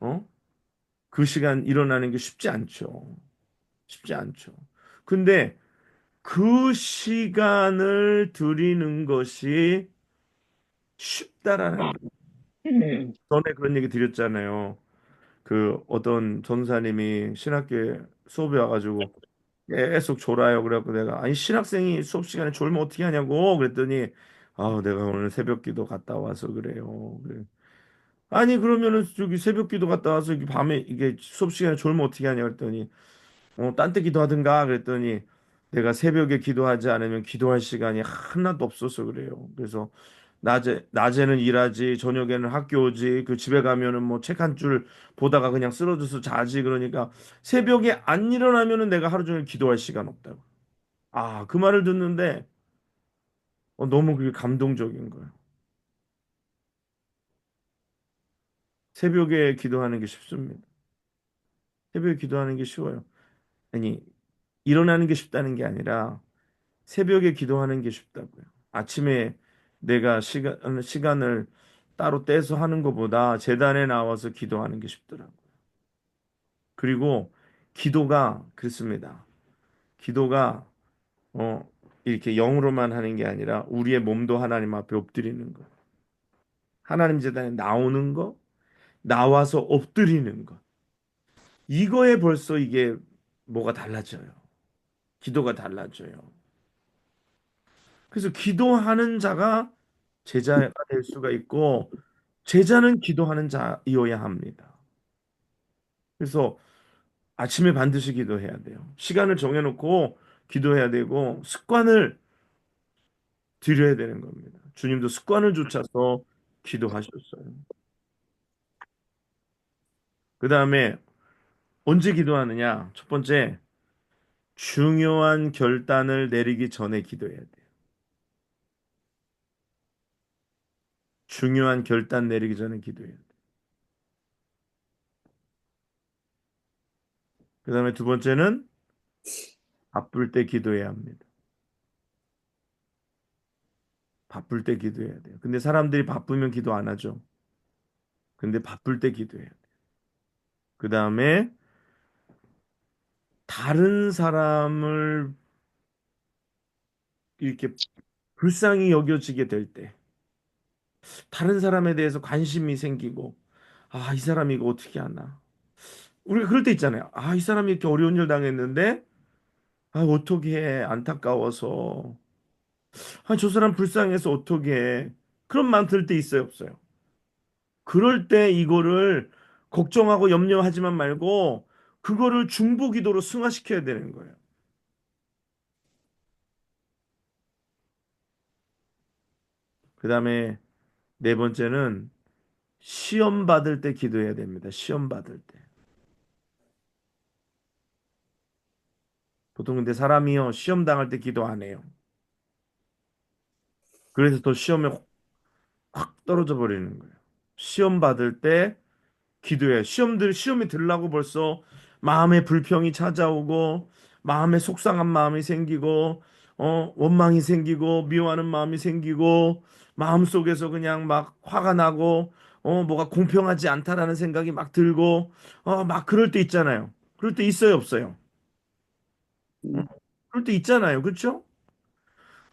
어? 그 시간 일어나는 게 쉽지 않죠. 쉽지 않죠. 근데 그 시간을 드리는 것이 쉽다라는 거. 전에 그런 얘기 드렸잖아요. 그 어떤 전사님이 신학교에 수업에 와가지고 계속 졸아요. 그래갖고 내가 아니 신학생이 수업 시간에 졸면 어떻게 하냐고 그랬더니 내가 오늘 새벽기도 갔다 와서 그래요. 그래. 아니 그러면은 저기 새벽기도 갔다 와서 이게 밤에 이게 수업 시간에 졸면 어떻게 하냐 그랬더니 딴 때 기도하든가 그랬더니 내가 새벽에 기도하지 않으면 기도할 시간이 하나도 없어서 그래요. 그래서 낮에는 일하지, 저녁에는 학교 오지, 그 집에 가면은 뭐 책 한 줄 보다가 그냥 쓰러져서 자지. 그러니까 새벽에 안 일어나면은 내가 하루 종일 기도할 시간 없다고. 그 말을 듣는데 너무 그게 감동적인 거예요. 새벽에 기도하는 게 쉽습니다. 새벽에 기도하는 게 쉬워요. 아니, 일어나는 게 쉽다는 게 아니라 새벽에 기도하는 게 쉽다고요. 아침에 내가 시간을 따로 떼서 하는 것보다 제단에 나와서 기도하는 게 쉽더라고요. 그리고 기도가 그렇습니다. 기도가 어, 이렇게 영으로만 하는 게 아니라 우리의 몸도 하나님 앞에 엎드리는 거. 하나님 제단에 나오는 거, 나와서 엎드리는 거. 이거에 벌써 이게 뭐가 달라져요. 기도가 달라져요. 그래서 기도하는 자가 제자가 될 수가 있고 제자는 기도하는 자이어야 합니다. 그래서 아침에 반드시 기도해야 돼요. 시간을 정해놓고 기도해야 되고 습관을 들여야 되는 겁니다. 주님도 습관을 쫓아서 기도하셨어요. 그 다음에 언제 기도하느냐? 첫 번째, 중요한 결단을 내리기 전에 기도해야 돼요. 중요한 결단 내리기 전에 기도해야 돼요. 그 다음에 두 번째는 바쁠 때 기도해야 합니다. 바쁠 때 기도해야 돼요. 근데 사람들이 바쁘면 기도 안 하죠. 근데 바쁠 때 기도해야 돼요. 그 다음에 다른 사람을 이렇게 불쌍히 여겨지게 될 때, 다른 사람에 대해서 관심이 생기고, 아, 이 사람이 이거 어떻게 하나. 우리가 그럴 때 있잖아요. 아, 이 사람이 이렇게 어려운 일 당했는데, 아, 어떻게 해. 안타까워서. 아, 저 사람 불쌍해서 어떻게 해. 그런 마음 들 때 있어요, 없어요? 그럴 때 이거를 걱정하고 염려하지만 말고, 그거를 중보기도로 승화시켜야 되는 거예요. 그 다음에 네 번째는 시험 받을 때 기도해야 됩니다. 시험 받을 때. 보통 근데 사람이요, 시험 당할 때 기도 안 해요. 그래서 더 시험에 확 떨어져 버리는 거예요. 시험 받을 때 기도해. 시험이 들라고 벌써 마음의 불평이 찾아오고, 마음에 속상한 마음이 생기고, 원망이 생기고, 미워하는 마음이 생기고, 마음 속에서 그냥 막 화가 나고, 뭐가 공평하지 않다라는 생각이 막 들고, 막 그럴 때 있잖아요. 그럴 때 있어요, 없어요? 어? 음, 그럴 때 있잖아요. 그렇죠? 네.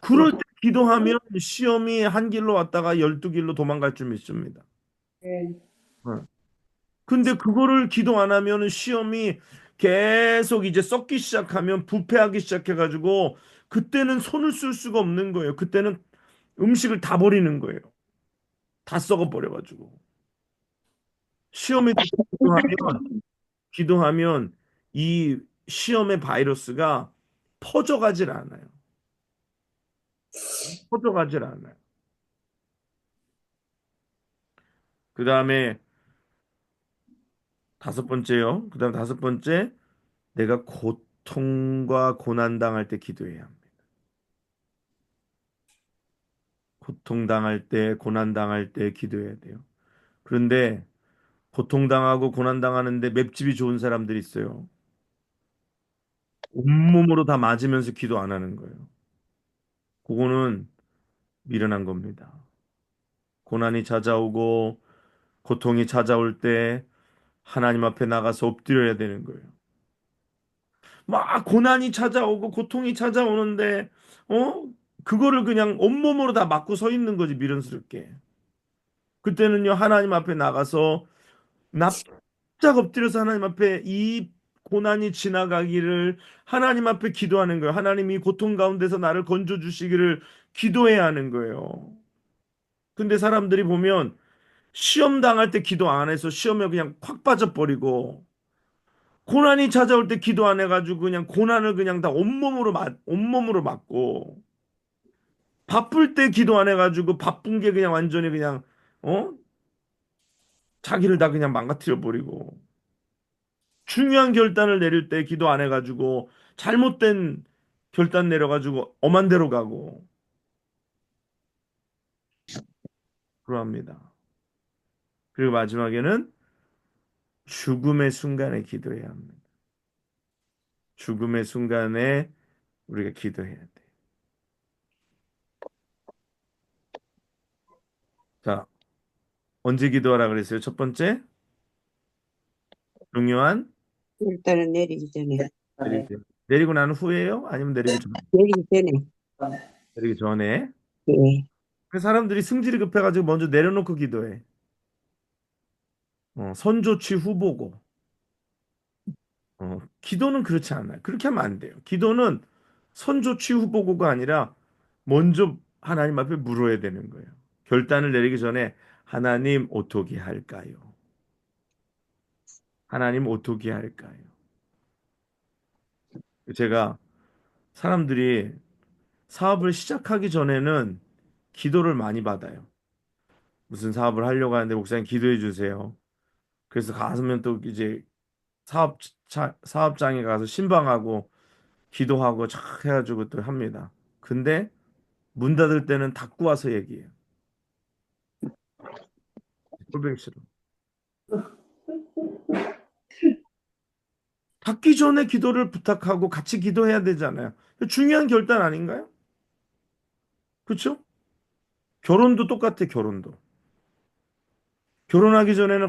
그럴 때 기도하면 시험이 한 길로 왔다가 12길로 도망갈 줄 믿습니다. 네. 어. 근데 그거를 기도 안 하면은 시험이 계속 이제 썩기 시작하면 부패하기 시작해가지고 그때는 손을 쓸 수가 없는 거예요. 그때는 음식을 다 버리는 거예요. 다 썩어 버려가지고. 시험에 기도하면 이 시험의 바이러스가 퍼져가질 않아요. 퍼져가질 않아요. 그 다음에 다섯 번째요. 그 다음 다섯 번째, 내가 고통과 고난 당할 때 기도해야 합니다. 고통당할 때, 고난당할 때 기도해야 돼요. 그런데 고통당하고 고난당하는데 맵집이 좋은 사람들이 있어요. 온몸으로 다 맞으면서 기도 안 하는 거예요. 그거는 미련한 겁니다. 고난이 찾아오고 고통이 찾아올 때 하나님 앞에 나가서 엎드려야 되는 거예요. 막 고난이 찾아오고 고통이 찾아오는데 어? 그거를 그냥 온몸으로 다 맞고 서 있는 거지 미련스럽게. 그때는요 하나님 앞에 나가서 납작 엎드려서 하나님 앞에 이 고난이 지나가기를 하나님 앞에 기도하는 거예요. 하나님 이 고통 가운데서 나를 건져 주시기를 기도해야 하는 거예요. 근데 사람들이 보면 시험 당할 때 기도 안 해서 시험에 그냥 콱 빠져버리고 고난이 찾아올 때 기도 안 해가지고 그냥 고난을 그냥 다 온몸으로 맞고 바쁠 때 기도 안 해가지고 바쁜 게 그냥 완전히 그냥 어? 자기를 다 그냥 망가뜨려 버리고 중요한 결단을 내릴 때 기도 안 해가지고 잘못된 결단 내려가지고 엄한 데로 가고 그러합니다. 그리고 마지막에는 죽음의 순간에 기도해야 합니다. 죽음의 순간에 우리가 기도해야 돼. 자, 언제 기도하라 그랬어요? 첫 번째, 중요한 일단은 내리기 전에. 내리기 전에. 내리고 난 후에요? 아니면 내리기 전? 내리기 전에. 내리기 전에. 예. 그 사람들이 승질이 급해가지고 먼저 내려놓고 기도해. 선조치 후보고. 기도는 그렇지 않아요. 그렇게 하면 안 돼요. 기도는 선조치 후보고가 아니라 먼저 하나님 앞에 물어야 되는 거예요. 결단을 내리기 전에 하나님 어떻게 할까요? 하나님 어떻게 할까요? 제가 사람들이 사업을 시작하기 전에는 기도를 많이 받아요. 무슨 사업을 하려고 하는데 목사님 기도해 주세요. 그래서 가서면 또 이제 사업장에 가서 신방하고 기도하고 착 해가지고 또 합니다. 근데 문 닫을 때는 닫고 와서 얘기해요. 꼴보기 싫어. 닫기 전에 기도를 부탁하고 같이 기도해야 되잖아요. 중요한 결단 아닌가요? 그렇죠? 결혼도 똑같아, 결혼도. 결혼하기 전에는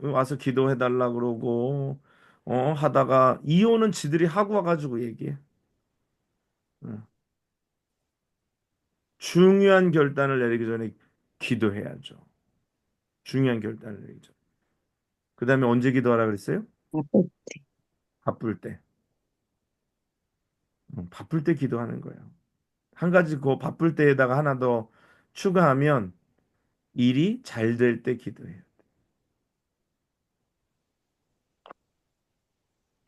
와서 기도해달라 그러고 하다가 이혼은 지들이 하고 와가지고 얘기해. 응. 중요한 결단을 내리기 전에 기도해야죠. 중요한 결단을 내리기 전에. 그 다음에 언제 기도하라 그랬어요? 바쁠 바쁠 때. 바쁠 때 기도하는 거예요. 한 가지 그 바쁠 때에다가 하나 더 추가하면 일이 잘 될 때 기도해요.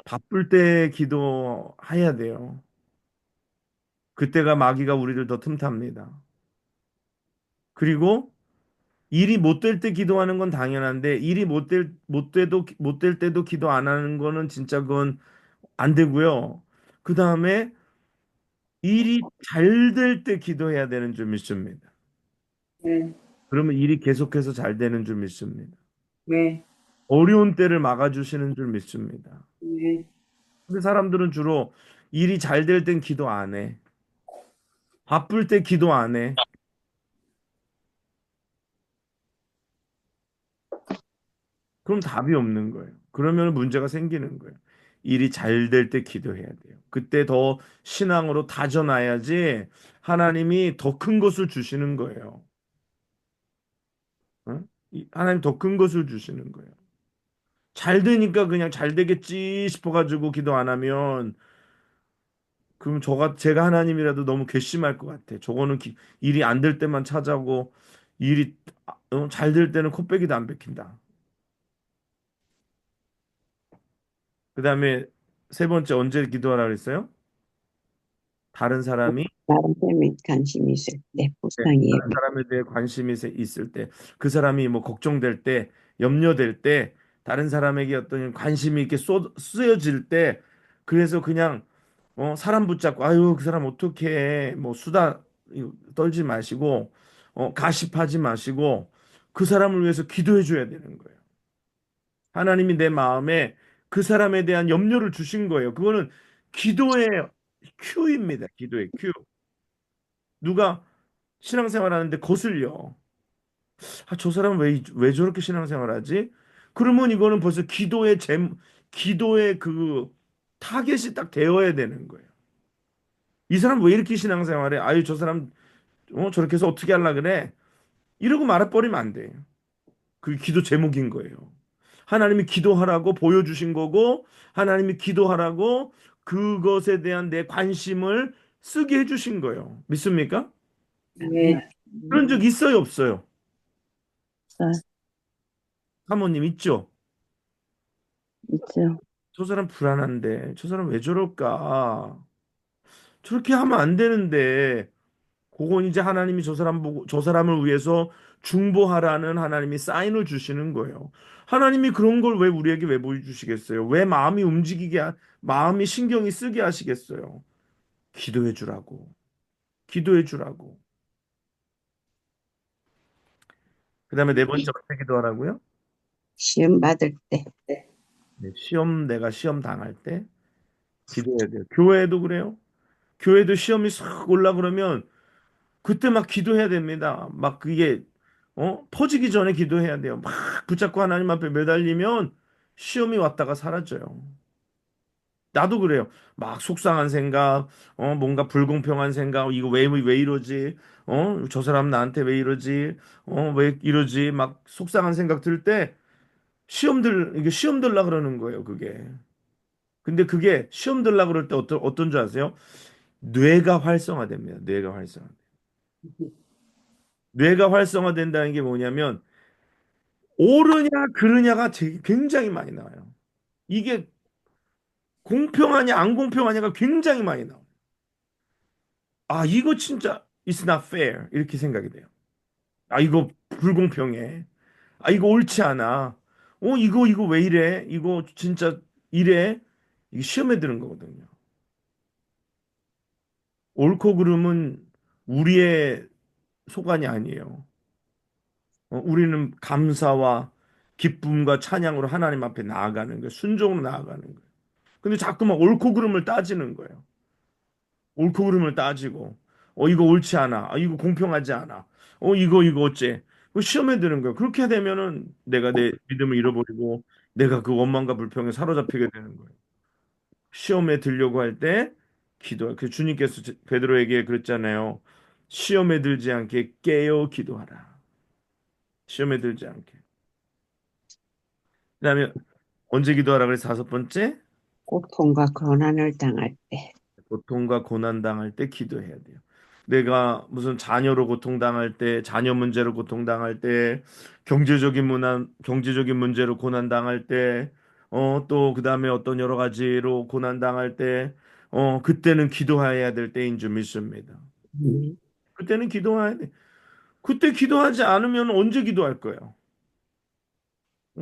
바쁠 때 기도해야 돼요. 그때가 마귀가 우리를 더 틈탑니다. 그리고 일이 못 될 때 기도하는 건 당연한데 일이 못 될 때도 기도 안 하는 거는 진짜 그건 안 되고요. 그 다음에 일이 잘 될 때 기도해야 되는 줄 믿습니다. 네, 그러면 일이 계속해서 잘 되는 줄 믿습니다. 네, 어려운 때를 막아주시는 줄 믿습니다. 네. 근데 사람들은 주로 일이 잘 될 땐 기도 안 해. 바쁠 때 기도 안 해. 그럼 답이 없는 거예요. 그러면 문제가 생기는 거예요. 일이 잘 될 때 기도해야 돼요. 그때 더 신앙으로 다져놔야지 하나님이 더 큰 것을 주시는 거예요. 응? 하나님 더 큰 것을 주시는 거예요. 잘 되니까 그냥 잘 되겠지 싶어가지고 기도 안 하면 그럼 제가 하나님이라도 너무 괘씸할 것 같아. 저거는 일이 안 될 때만 찾아오고 일이 잘 될 때는 코빼기도 안 베낀다. 그 다음에 세 번째 언제 기도하라 그랬어요? 다른 사람이 다른 사람에 관심이 있을 때, 네, 불쌍히 다른 여길 사람에 대해 관심이 있을 때, 그 사람이 뭐 걱정될 때, 염려될 때, 다른 사람에게 어떤 관심이 이렇게 쓰여질 때, 그래서 그냥 사람 붙잡고 아유 그 사람 어떻게 뭐 수다 떨지 마시고 가십하지 마시고 그 사람을 위해서 기도해 줘야 되는 거예요. 하나님이 내 마음에 그 사람에 대한 염려를 주신 거예요. 그거는 기도의 큐입니다. 기도의 큐. 누가 신앙생활 하는데 거슬려. 아, 저 사람은 왜 저렇게 신앙생활 하지? 그러면 이거는 벌써 기도의 그 타겟이 딱 되어야 되는 거예요. 이 사람 왜 이렇게 신앙생활해? 아유, 저 사람 저렇게 해서 어떻게 하려 그래? 이러고 말아버리면 안 돼요. 그게 기도 제목인 거예요. 하나님이 기도하라고 보여주신 거고, 하나님이 기도하라고 그것에 대한 내 관심을 쓰게 해주신 거예요. 믿습니까? 네. 그런 적 있어요, 없어요? 아, 사모님 있죠? 있죠. 저 사람 불안한데, 저 사람 왜 저럴까? 저렇게 하면 안 되는데, 그건 이제 하나님이 저 사람 보고, 저 사람을 위해서 중보하라는 하나님이 사인을 주시는 거예요. 하나님이 그런 걸 왜 우리에게 왜 보여주시겠어요? 왜 마음이 신경이 쓰게 하시겠어요? 기도해 주라고. 기도해 주라고. 그 다음에 네 번째 어떻게 기도하라고요? 시험 받을 때, 네, 내가 시험 당할 때 기도해야 돼요. 교회도 그래요. 교회도 시험이 싹 올라 그러면 그때 막 기도해야 됩니다. 막 그게 퍼지기 전에 기도해야 돼요. 막 붙잡고 하나님 앞에 매달리면 시험이 왔다가 사라져요. 나도 그래요. 막 속상한 생각, 뭔가 불공평한 생각, 이거 왜 이러지? 저 사람 나한테 왜 이러지? 왜 이러지? 막 속상한 생각 들 때 이게 시험 들라 그러는 거예요, 그게. 근데 그게 시험 들라 그럴 때 어떤 줄 아세요? 뇌가 활성화됩니다. 뇌가 활성화. 뇌가 활성화된다는 게 뭐냐면 옳으냐 그르냐가 굉장히 많이 나와요. 이게 공평하냐 안 공평하냐가 굉장히 많이 나와요. 아 이거 진짜 It's not fair. 이렇게 생각이 돼요. 아, 이거 불공평해. 아, 이거 옳지 않아. 이거 왜 이래? 이거 진짜 이래? 이게 시험에 드는 거거든요. 옳고 그름은 우리의 소관이 아니에요. 우리는 감사와 기쁨과 찬양으로 하나님 앞에 나아가는 거예요. 순종으로 나아가는 거예요. 근데 자꾸만 옳고 그름을 따지는 거예요. 옳고 그름을 따지고, 이거 옳지 않아. 이거 공평하지 않아. 이거 어째. 시험에 드는 거예요. 그렇게 되면은 내가 내 믿음을 잃어버리고 내가 그 원망과 불평에 사로잡히게 되는 거예요. 시험에 들려고 할 때 그 주님께서 베드로에게 그랬잖아요. 시험에 들지 않게 깨어 기도하라. 시험에 들지 않게. 그다음에 언제 기도하라 그래서 다섯 번째 고통과 고난을 당할 때. 고통과 고난 당할 때 기도해야 돼요. 내가 무슨 자녀로 고통당할 때, 자녀 문제로 고통당할 때, 경제적인 문제로 고난 당할 때, 또 그다음에 어떤 여러 가지로 고난 당할 때, 그때는 기도해야 될 때인 줄 믿습니다. 음, 그때는 기도해야 돼. 그때 기도하지 않으면 언제 기도할 거예요?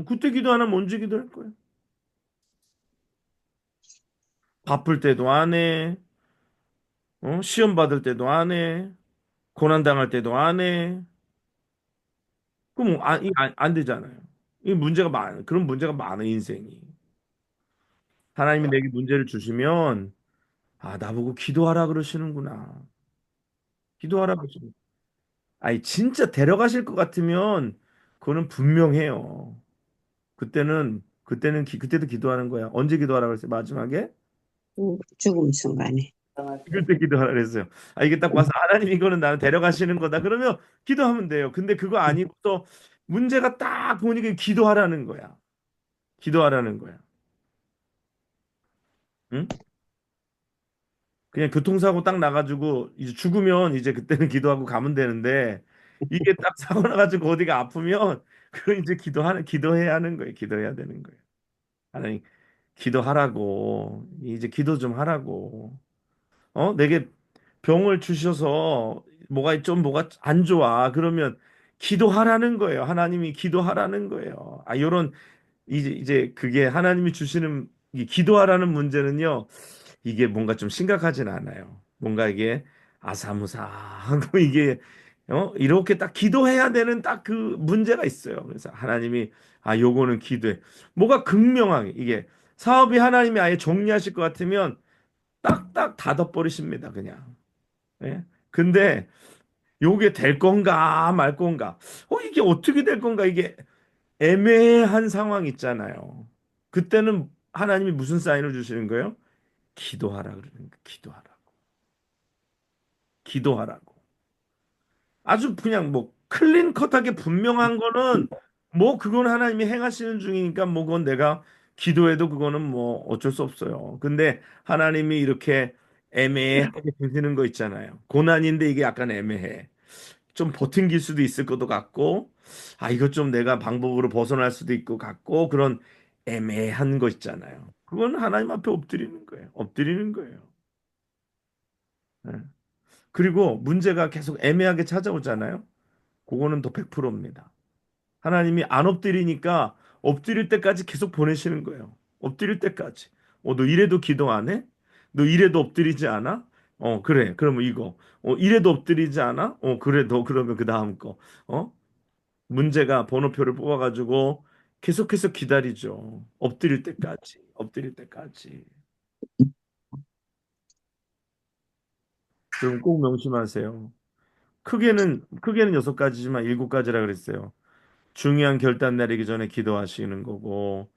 그때 기도 안 하면 언제 기도할 거예요? 바쁠 때도 안 해. 시험 받을 때도 안 해. 고난 당할 때도 안 해. 그럼 안 되잖아요. 이 문제가 그런 문제가 많아, 인생이. 하나님이 내게 문제를 주시면, 나보고 기도하라 그러시는구나. 기도하라 그러시는. 진짜 데려가실 것 같으면, 그거는 분명해요. 그때도 기도하는 거야. 언제 기도하라 그랬어요? 마지막에? 죽음 순간에. 그때 기도하라 그랬어요. 이게 딱 음, 봐서 하나님 이거는 나를 데려가시는 거다. 그러면 기도하면 돼요. 근데 그거 아니고 또 문제가 딱 보니까 기도하라는 거야. 기도하라는 거야. 응? 그냥 교통사고 딱 나가지고 이제 죽으면 이제 그때는 기도하고 가면 되는데 이게 딱 사고 나가지고 어디가 아프면 그건 이제 기도해야 하는 거예요. 기도해야 되는 거예요. 하나님 기도하라고 이제 기도 좀 하라고. 내게 병을 주셔서 뭐가 안 좋아. 그러면 기도하라는 거예요. 하나님이 기도하라는 거예요. 요런 이제 그게 하나님이 주시는 이 기도하라는 문제는요. 이게 뭔가 좀 심각하진 않아요. 뭔가 이게 아사무사하고 이게 이렇게 딱 기도해야 되는 딱 그 문제가 있어요. 그래서 하나님이 요거는 기도해. 뭐가 극명하게 이게 사업이 하나님이 아예 정리하실 것 같으면 딱딱 닫아버리십니다. 그냥. 예? 근데 요게 될 건가 말 건가? 이게 어떻게 될 건가? 이게 애매한 상황 있잖아요. 그때는 하나님이 무슨 사인을 주시는 거예요? 기도하라 그러는 거예요. 기도하라고. 기도하라고. 아주 그냥 뭐 클린 컷하게 분명한 거는 뭐 그건 하나님이 행하시는 중이니까 뭐 그건 내가 기도해도 그거는 뭐 어쩔 수 없어요. 근데 하나님이 이렇게 애매하게 주시는 거 있잖아요. 고난인데 이게 약간 애매해. 좀 버팅길 수도 있을 것도 같고, 이거 좀 내가 방법으로 벗어날 수도 있고 같고, 그런 애매한 거 있잖아요. 그건 하나님 앞에 엎드리는 거예요. 엎드리는 거예요. 예. 그리고 문제가 계속 애매하게 찾아오잖아요. 그거는 더 100%입니다. 하나님이 안 엎드리니까 엎드릴 때까지 계속 보내시는 거예요. 엎드릴 때까지. 너 이래도 기도 안 해? 너 이래도 엎드리지 않아? 그래. 그러면 이거. 이래도 엎드리지 않아? 그래. 너 그러면 그 다음 거. 문제가 번호표를 뽑아가지고 계속해서 기다리죠. 엎드릴 때까지. 엎드릴 때까지. 그럼 꼭 명심하세요. 크게는 여섯 가지지만 일곱 가지라 그랬어요. 중요한 결단 내리기 전에 기도하시는 거고,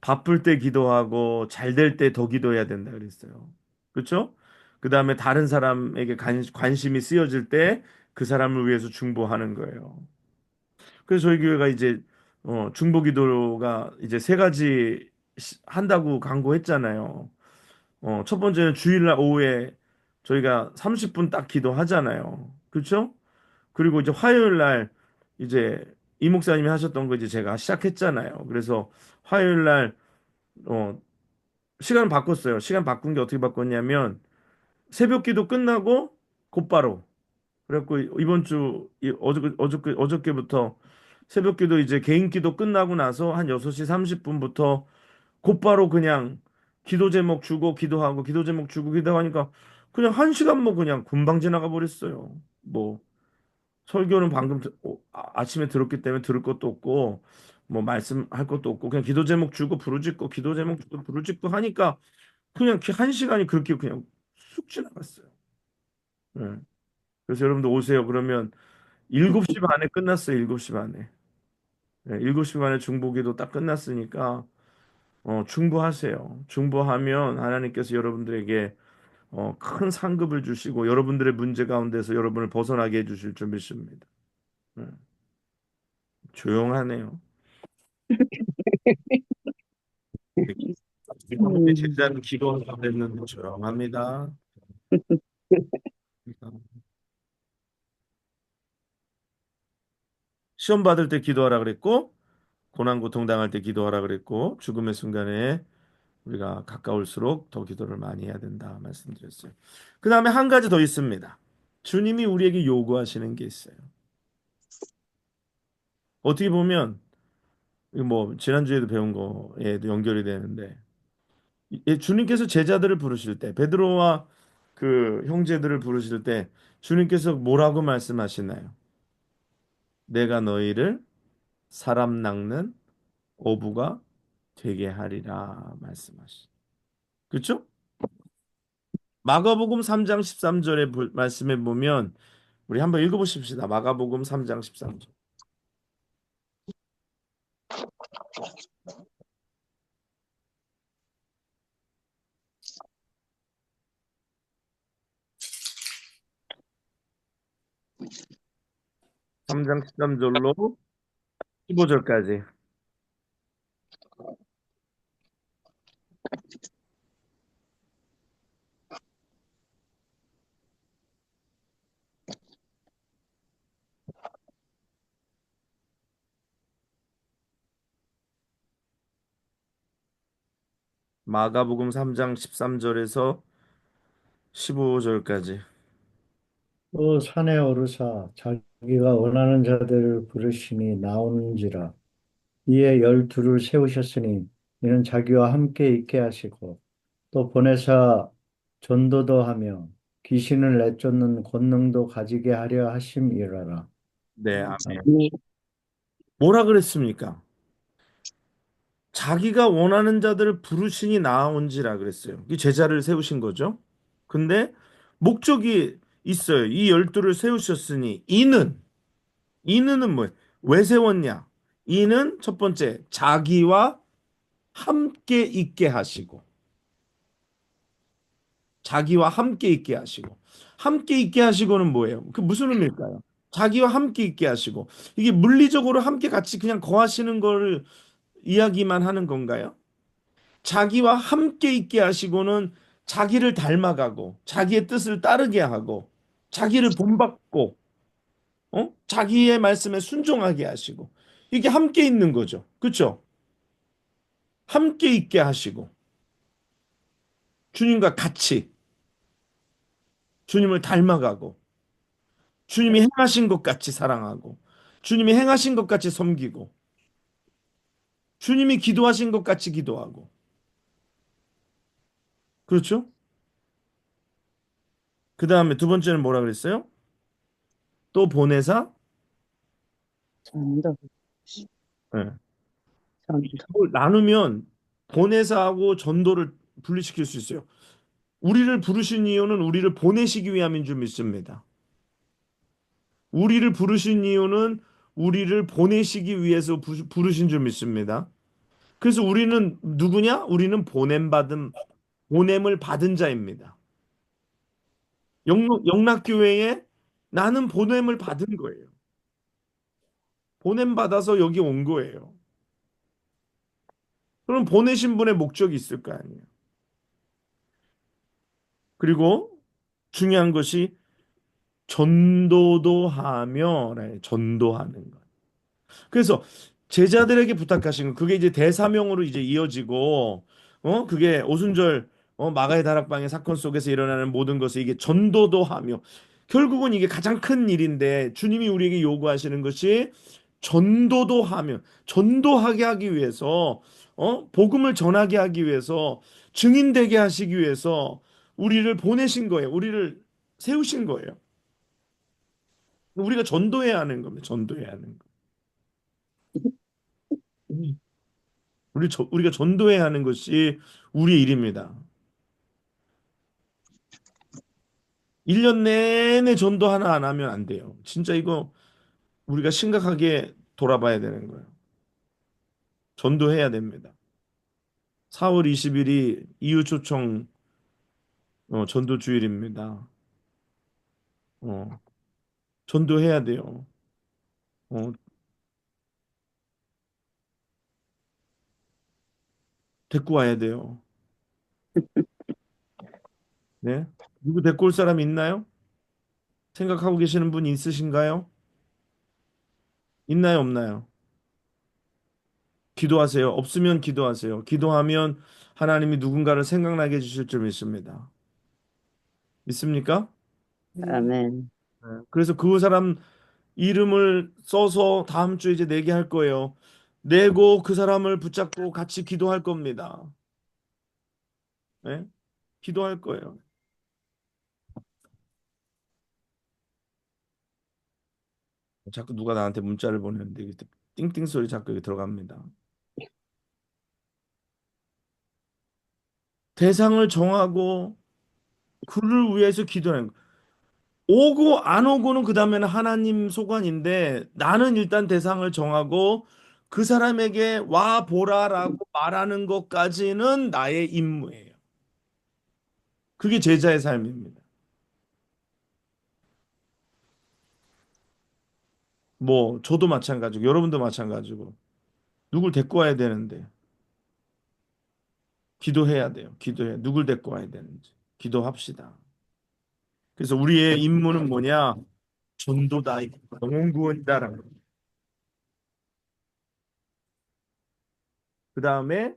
바쁠 때 기도하고, 잘 될 때 더 기도해야 된다 그랬어요. 그렇죠? 그 다음에 다른 사람에게 관심이 쓰여질 때 그 사람을 위해서 중보하는 거예요. 그래서 저희 교회가 이제 중보 기도가 이제 세 가지 한다고 강구했잖아요. 첫 번째는 주일날 오후에 저희가 30분 딱 기도하잖아요. 그렇죠? 그리고 이제 화요일 날 이제 이 목사님이 하셨던 거 이제 제가 시작했잖아요. 그래서 화요일 날 어, 시간을 바꿨어요. 시간 바꾼 게 어떻게 바꿨냐면 새벽 기도 끝나고 곧바로 그래갖고 이번 주 어저께부터 새벽기도 이제 개인기도 끝나고 나서 한 6시 30분부터 곧바로 그냥 기도 제목 주고 기도하고 기도 제목 주고 기도하니까 그냥 1시간 뭐 그냥 금방 지나가 버렸어요. 뭐 설교는 방금 아침에 들었기 때문에 들을 것도 없고 뭐 말씀할 것도 없고 그냥 기도 제목 주고 부르짖고 기도 제목 주고 부르짖고 하니까 그냥 1시간이 그렇게 그냥 쑥 지나갔어요. 예. 그래서 여러분들 오세요. 그러면 7시 반에 끝났어요. 7시 반에. 예, 7시 반에 중보기도 딱 끝났으니까 중보하세요. 중보하면 하나님께서 여러분들에게 큰 상급을 주시고 여러분들의 문제 가운데서 여러분을 벗어나게 해주실 줄 믿습니다. 예, 조용하네요. 제자는 기도하고 됐는데 조용합니다. 시험 받을 때 기도하라 그랬고 고난 고통 당할 때 기도하라 그랬고 죽음의 순간에 우리가 가까울수록 더 기도를 많이 해야 된다 말씀드렸어요. 그 다음에 한 가지 더 있습니다. 주님이 우리에게 요구하시는 게 있어요. 어떻게 보면 이거 뭐 지난주에도 배운 거에도 연결이 되는데 주님께서 제자들을 부르실 때 베드로와 그 형제들을 부르실 때 주님께서 뭐라고 말씀하시나요? 내가 너희를 사람 낚는 어부가 되게 하리라 말씀하시. 그렇죠? 마가복음 3장 13절의 말씀에 보면 우리 한번 읽어보십시다. 마가복음 3장 13절. 삼장 13절로 15절까지. 마가복음 3장 13절에서 15절까지. 또 산에 오르사 자기가 원하는 자들을 부르시니 나오는지라. 이에 12를 세우셨으니 이는 자기와 함께 있게 하시고 또 보내사 전도도 하며 귀신을 내쫓는 권능도 가지게 하려 하심이라라. 네, 아멘. 네. 뭐라 그랬습니까? 자기가 원하는 자들을 부르시니 나온지라 그랬어요. 이 제자를 세우신 거죠. 근데 목적이 있어요. 이 12를 세우셨으니 이는은 뭐예요? 왜 세웠냐? 이는 첫 번째 자기와 함께 있게 하시고 자기와 함께 있게 하시고 함께 있게 하시고는 뭐예요? 그 무슨 의미일까요? 자기와 함께 있게 하시고 이게 물리적으로 함께 같이 그냥 거하시는 거를 이야기만 하는 건가요? 자기와 함께 있게 하시고는 자기를 닮아가고 자기의 뜻을 따르게 하고 자기를 본받고 자기의 말씀에 순종하게 하시고 이게 함께 있는 거죠. 그렇죠? 함께 있게 하시고 주님과 같이 주님을 닮아가고 주님이 행하신 것 같이 사랑하고 주님이 행하신 것 같이 섬기고 주님이 기도하신 것 같이 기도하고 그렇죠? 그 다음에 두 번째는 뭐라 그랬어요? 또 보내사 전도, 네. 전도. 이걸 나누면 보내사하고 전도를 분리시킬 수 있어요. 우리를 부르신 이유는 우리를 보내시기 위함인 줄 믿습니다. 우리를 부르신 이유는 우리를 보내시기 위해서 부르신 줄 믿습니다. 그래서 우리는 누구냐? 우리는 보냄을 받은 자입니다. 영락교회에 나는 보냄을 받은 거예요. 보냄 받아서 여기 온 거예요. 그럼 보내신 분의 목적이 있을 거 아니에요. 그리고 중요한 것이 전도도 하며 전도하는 것. 그래서 제자들에게 부탁하신 거 그게 이제 대사명으로 이제 이어지고 그게 오순절 마가의 다락방의 사건 속에서 일어나는 모든 것을 이게 전도도 하며 결국은 이게 가장 큰 일인데 주님이 우리에게 요구하시는 것이 전도도 하며 전도하게 하기 위해서 복음을 전하게 하기 위해서 증인되게 하시기 위해서 우리를 보내신 거예요. 우리를 세우신 거예요. 우리가 전도해야 하는 겁니다. 전도해야 하는 거. 우리가 전도해야 하는 것이 우리의 일입니다. 1년 내내 전도 하나 안 하면 안 돼요. 진짜 이거 우리가 심각하게 돌아봐야 되는 거예요. 전도해야 됩니다. 4월 20일이 이웃초청 전도 주일입니다. 어, 전도해야 돼요. 어, 데리고 와야 돼요. 네? 누구 데리고 올 사람 있나요? 생각하고 계시는 분 있으신가요? 있나요, 없나요? 기도하세요. 없으면 기도하세요. 기도하면 하나님이 누군가를 생각나게 해주실 줄 믿습니다. 믿습니까? 아멘. 네. 그래서 그 사람 이름을 써서 다음 주에 이제 내게 할 거예요. 내고 그 사람을 붙잡고 같이 기도할 겁니다. 네? 기도할 거예요. 자꾸 누가 나한테 문자를 보내는데 이게 띵띵 소리 자꾸 여기 들어갑니다. 대상을 정하고 그를 위해서 기도하는 거. 오고 안 오고는 그 다음에는 하나님 소관인데 나는 일단 대상을 정하고 그 사람에게 와 보라라고 말하는 것까지는 나의 임무예요. 그게 제자의 삶입니다. 뭐 저도 마찬가지고 여러분도 마찬가지고 누굴 데리고 와야 되는데 기도해야 돼요. 기도해. 누굴 데리고 와야 되는지 기도합시다. 그래서 우리의 임무는 뭐냐? 전도다. 영혼 구원이다라는 거. 그다음에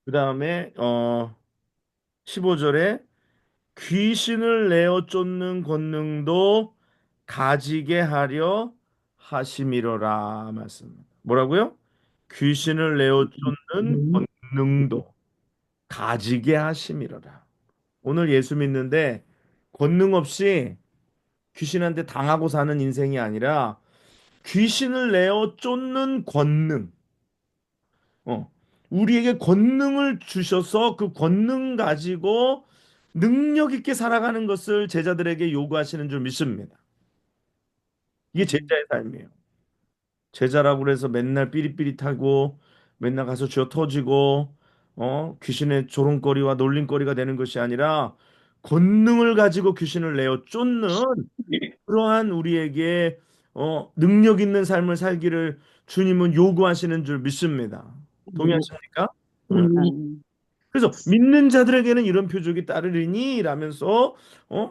그다음에 15절에 귀신을 내어 쫓는 권능도 가지게 하려 하심이로라 말씀. 뭐라고요? 귀신을 내어 쫓는 권능도 가지게 하심이로라. 오늘 예수 믿는데 권능 없이 귀신한테 당하고 사는 인생이 아니라 귀신을 내어 쫓는 권능. 어. 우리에게 권능을 주셔서 그 권능 가지고 능력 있게 살아가는 것을 제자들에게 요구하시는 줄 믿습니다. 이게 제자의 삶이에요. 제자라고 그래서 맨날 삐릿삐릿하고 맨날 가서 쥐어 터지고 귀신의 조롱거리와 놀림거리가 되는 것이 아니라 권능을 가지고 귀신을 내어 쫓는 그러한 우리에게 능력 있는 삶을 살기를 주님은 요구하시는 줄 믿습니다. 동의하십니까? 응. 아멘. 그래서 믿는 자들에게는 이런 표적이 따르리니 라면서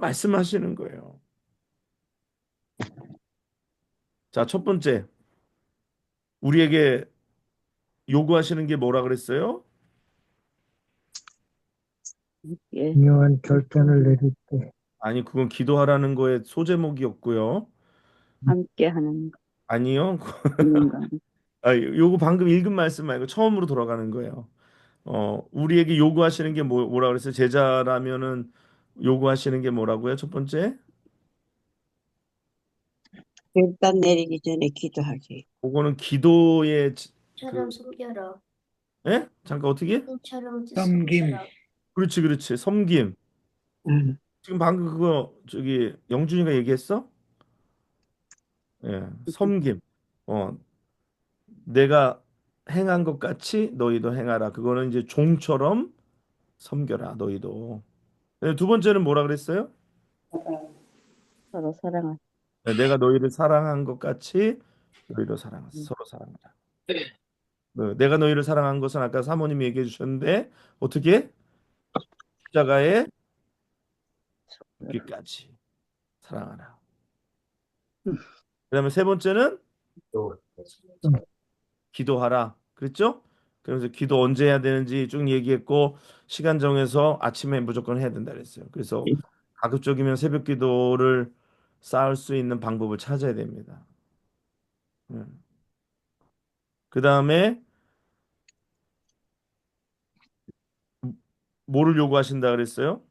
말씀하시는 거예요. 자, 첫 번째 우리에게 요구하시는 게 뭐라 그랬어요? 예. 중요한 결단을 내릴 때 아니, 그건 기도하라는 거에 소제목이었고요. 함께 하는 아니요. 건가? 요거 방금 읽은 말씀 말고 처음으로 돌아가는 거예요. 우리에게 요구하시는 게 뭐라 그랬어요? 제자라면은 요구하시는 게 뭐라고요? 첫 번째? 결단 내리기 전에 기도하기. 그거는 기도의 처럼 숨겨라. 예? 잠깐 어떻게? 처럼 섬김. 숨겨라. 그렇지, 그렇지. 섬김. 응. 지금 방금 그거 저기 영준이가 얘기했어? 예, 섬김. 어, 내가 행한 것 같이 너희도 행하라. 그거는 이제 종처럼 섬겨라, 너희도. 네, 두 번째는 뭐라 그랬어요? 서로 사랑하시. 네, 내가 너희를 사랑한 것 같이 너희도 서로 사랑하라. 내가 너희를 사랑한 것은 아까 사모님이 얘기해 주셨는데 어떻게? 십자가에 죽기까지 사랑하라. 그다음에 세 번째는 기도하라. 그랬죠? 그래서 기도 언제 해야 되는지 쭉 얘기했고 시간 정해서 아침에 무조건 해야 된다 그랬어요. 그래서 가급적이면 새벽 기도를 쌓을 수 있는 방법을 찾아야 됩니다. 그 다음에 뭐를 요구하신다 그랬어요?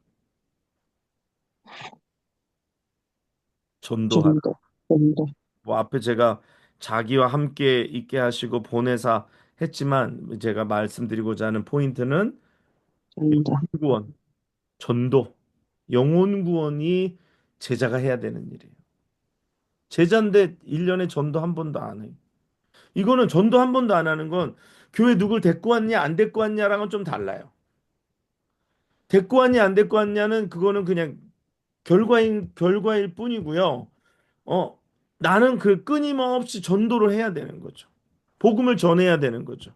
전도하라. 전도, 전도, 뭐 앞에 제가 자기와 함께 있게 하시고 보내사 했지만 제가 말씀드리고자 하는 포인트는 전도. 영혼 구원, 전도, 영혼 구원이 제자가 해야 되는 일이에요. 제자인데 1년에 전도 한 번도 안 해요. 이거는 전도 한 번도 안 하는 건 교회 누굴 데리고 왔냐 안 데리고 왔냐랑은 좀 달라요. 데리고 왔냐 안 데리고 왔냐는 그거는 그냥 결과일 뿐이고요. 어, 나는 그 끊임없이 전도를 해야 되는 거죠. 복음을 전해야 되는 거죠.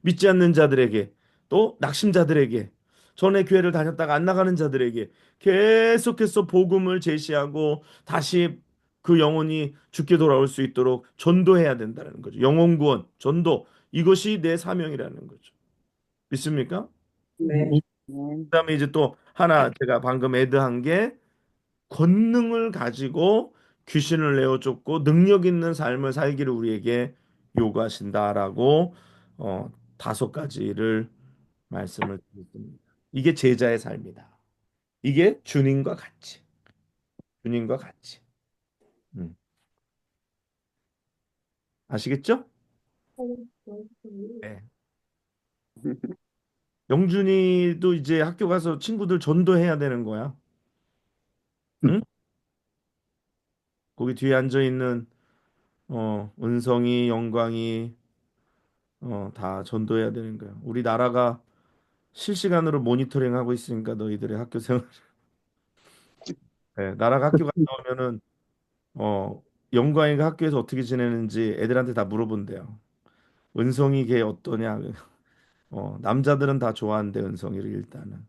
믿지 않는 자들에게 또 낙심자들에게 전에 교회를 다녔다가 안 나가는 자들에게 계속해서 복음을 제시하고 다시 그 영혼이 죽게 돌아올 수 있도록 전도해야 된다는 거죠. 영혼 구원, 전도 이것이 내 사명이라는 거죠. 믿습니까? 네. 네. 그다음에 이제 또 하나 제가 방금 애드한 게 권능을 가지고 귀신을 내어 쫓고 능력 있는 삶을 살기를 우리에게 요구하신다라고 어, 5가지를 말씀을 드렸습니다. 이게 제자의 삶이다. 이게 주님과 같이, 주님과 같이. 음. 아시겠죠? 네. 영준이도 이제 학교 가서 친구들 전도해야 되는 거야. 응? 거기 뒤에 앉아 있는 은성이, 영광이 다 전도해야 되는 거야. 우리 나라가 실시간으로 모니터링하고 있으니까 너희들의 학교 생활. 네, 나라가 학교 갔다 오면은 영광이가 학교에서 어떻게 지내는지 애들한테 다 물어본대요. 은성이 걔 어떠냐? 남자들은 다 좋아한대 은성이를 일단은.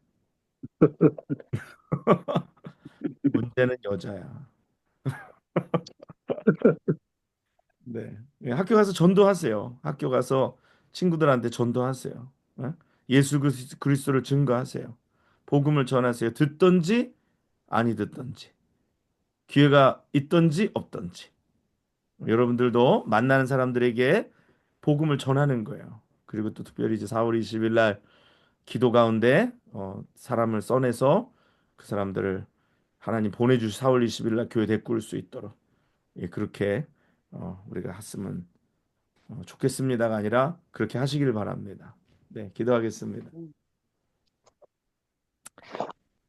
문제는 여자야. 네. 예, 학교 가서 전도하세요. 학교 가서 친구들한테 전도하세요. 예수 그리스도를 증거하세요. 복음을 전하세요. 듣든지 아니 듣든지. 기회가 있든지 없든지. 여러분들도 만나는 사람들에게 복음을 전하는 거예요. 그리고 또 특별히 이제 4월 20일 날 기도 가운데 사람을 써내서 그 사람들을 하나님 보내주시 4월 20일 날 교회 데리고 올 수 있도록 예, 그렇게 우리가 했으면 좋겠습니다가 아니라 그렇게 하시기를 바랍니다. 네, 기도하겠습니다.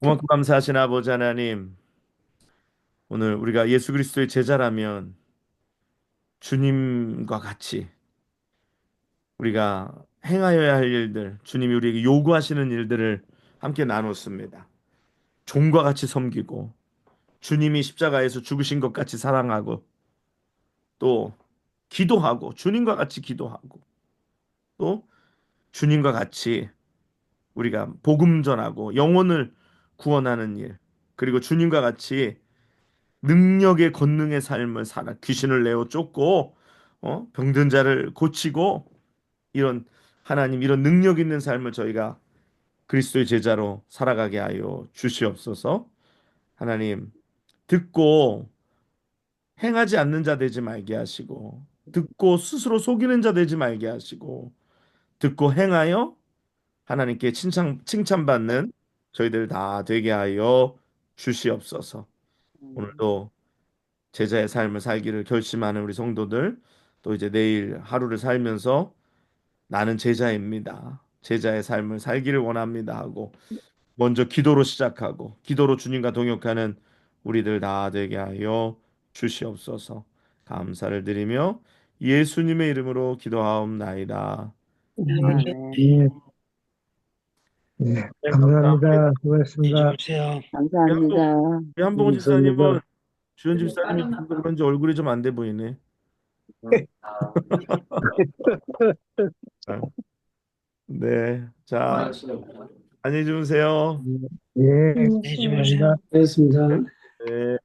고맙고 감사하신 아버지 하나님, 오늘 우리가 예수 그리스도의 제자라면 주님과 같이 우리가 행하여야 할 일들, 주님이 우리에게 요구하시는 일들을 함께 나눴습니다. 종과 같이 섬기고 주님이 십자가에서 죽으신 것 같이 사랑하고 또 기도하고 주님과 같이 기도하고 또 주님과 같이 우리가 복음 전하고 영혼을 구원하는 일 그리고 주님과 같이 능력의 권능의 삶을 살아 귀신을 내어 쫓고 병든 자를 고치고 이런 하나님 이런 능력 있는 삶을 저희가 그리스도의 제자로 살아가게 하여 주시옵소서. 하나님 듣고 행하지 않는 자 되지 말게 하시고 듣고 스스로 속이는 자 되지 말게 하시고 듣고 행하여 하나님께 칭찬받는 저희들 다 되게 하여 주시옵소서. 오늘도 제자의 삶을 살기를 결심하는 우리 성도들 또 이제 내일 하루를 살면서 나는 제자입니다. 제자의 삶을 살기를 원합니다 하고 먼저 기도로 시작하고 기도로 주님과 동역하는 우리들 다 되게 하여 주시옵소서. 감사를 드리며 예수님의 이름으로 기도하옵나이다. 네. 예, 예, 네, 감사합니다. 감사합니다. 수고하셨습니다. 감사합니다. 우리 한봉훈 집사님은 감사합니다. 주현 집사님이 봐서 그런지 얼굴이 좀 안 돼 보이네. 네, 자 안녕히 주무세요. 예, 감사합니다. 네.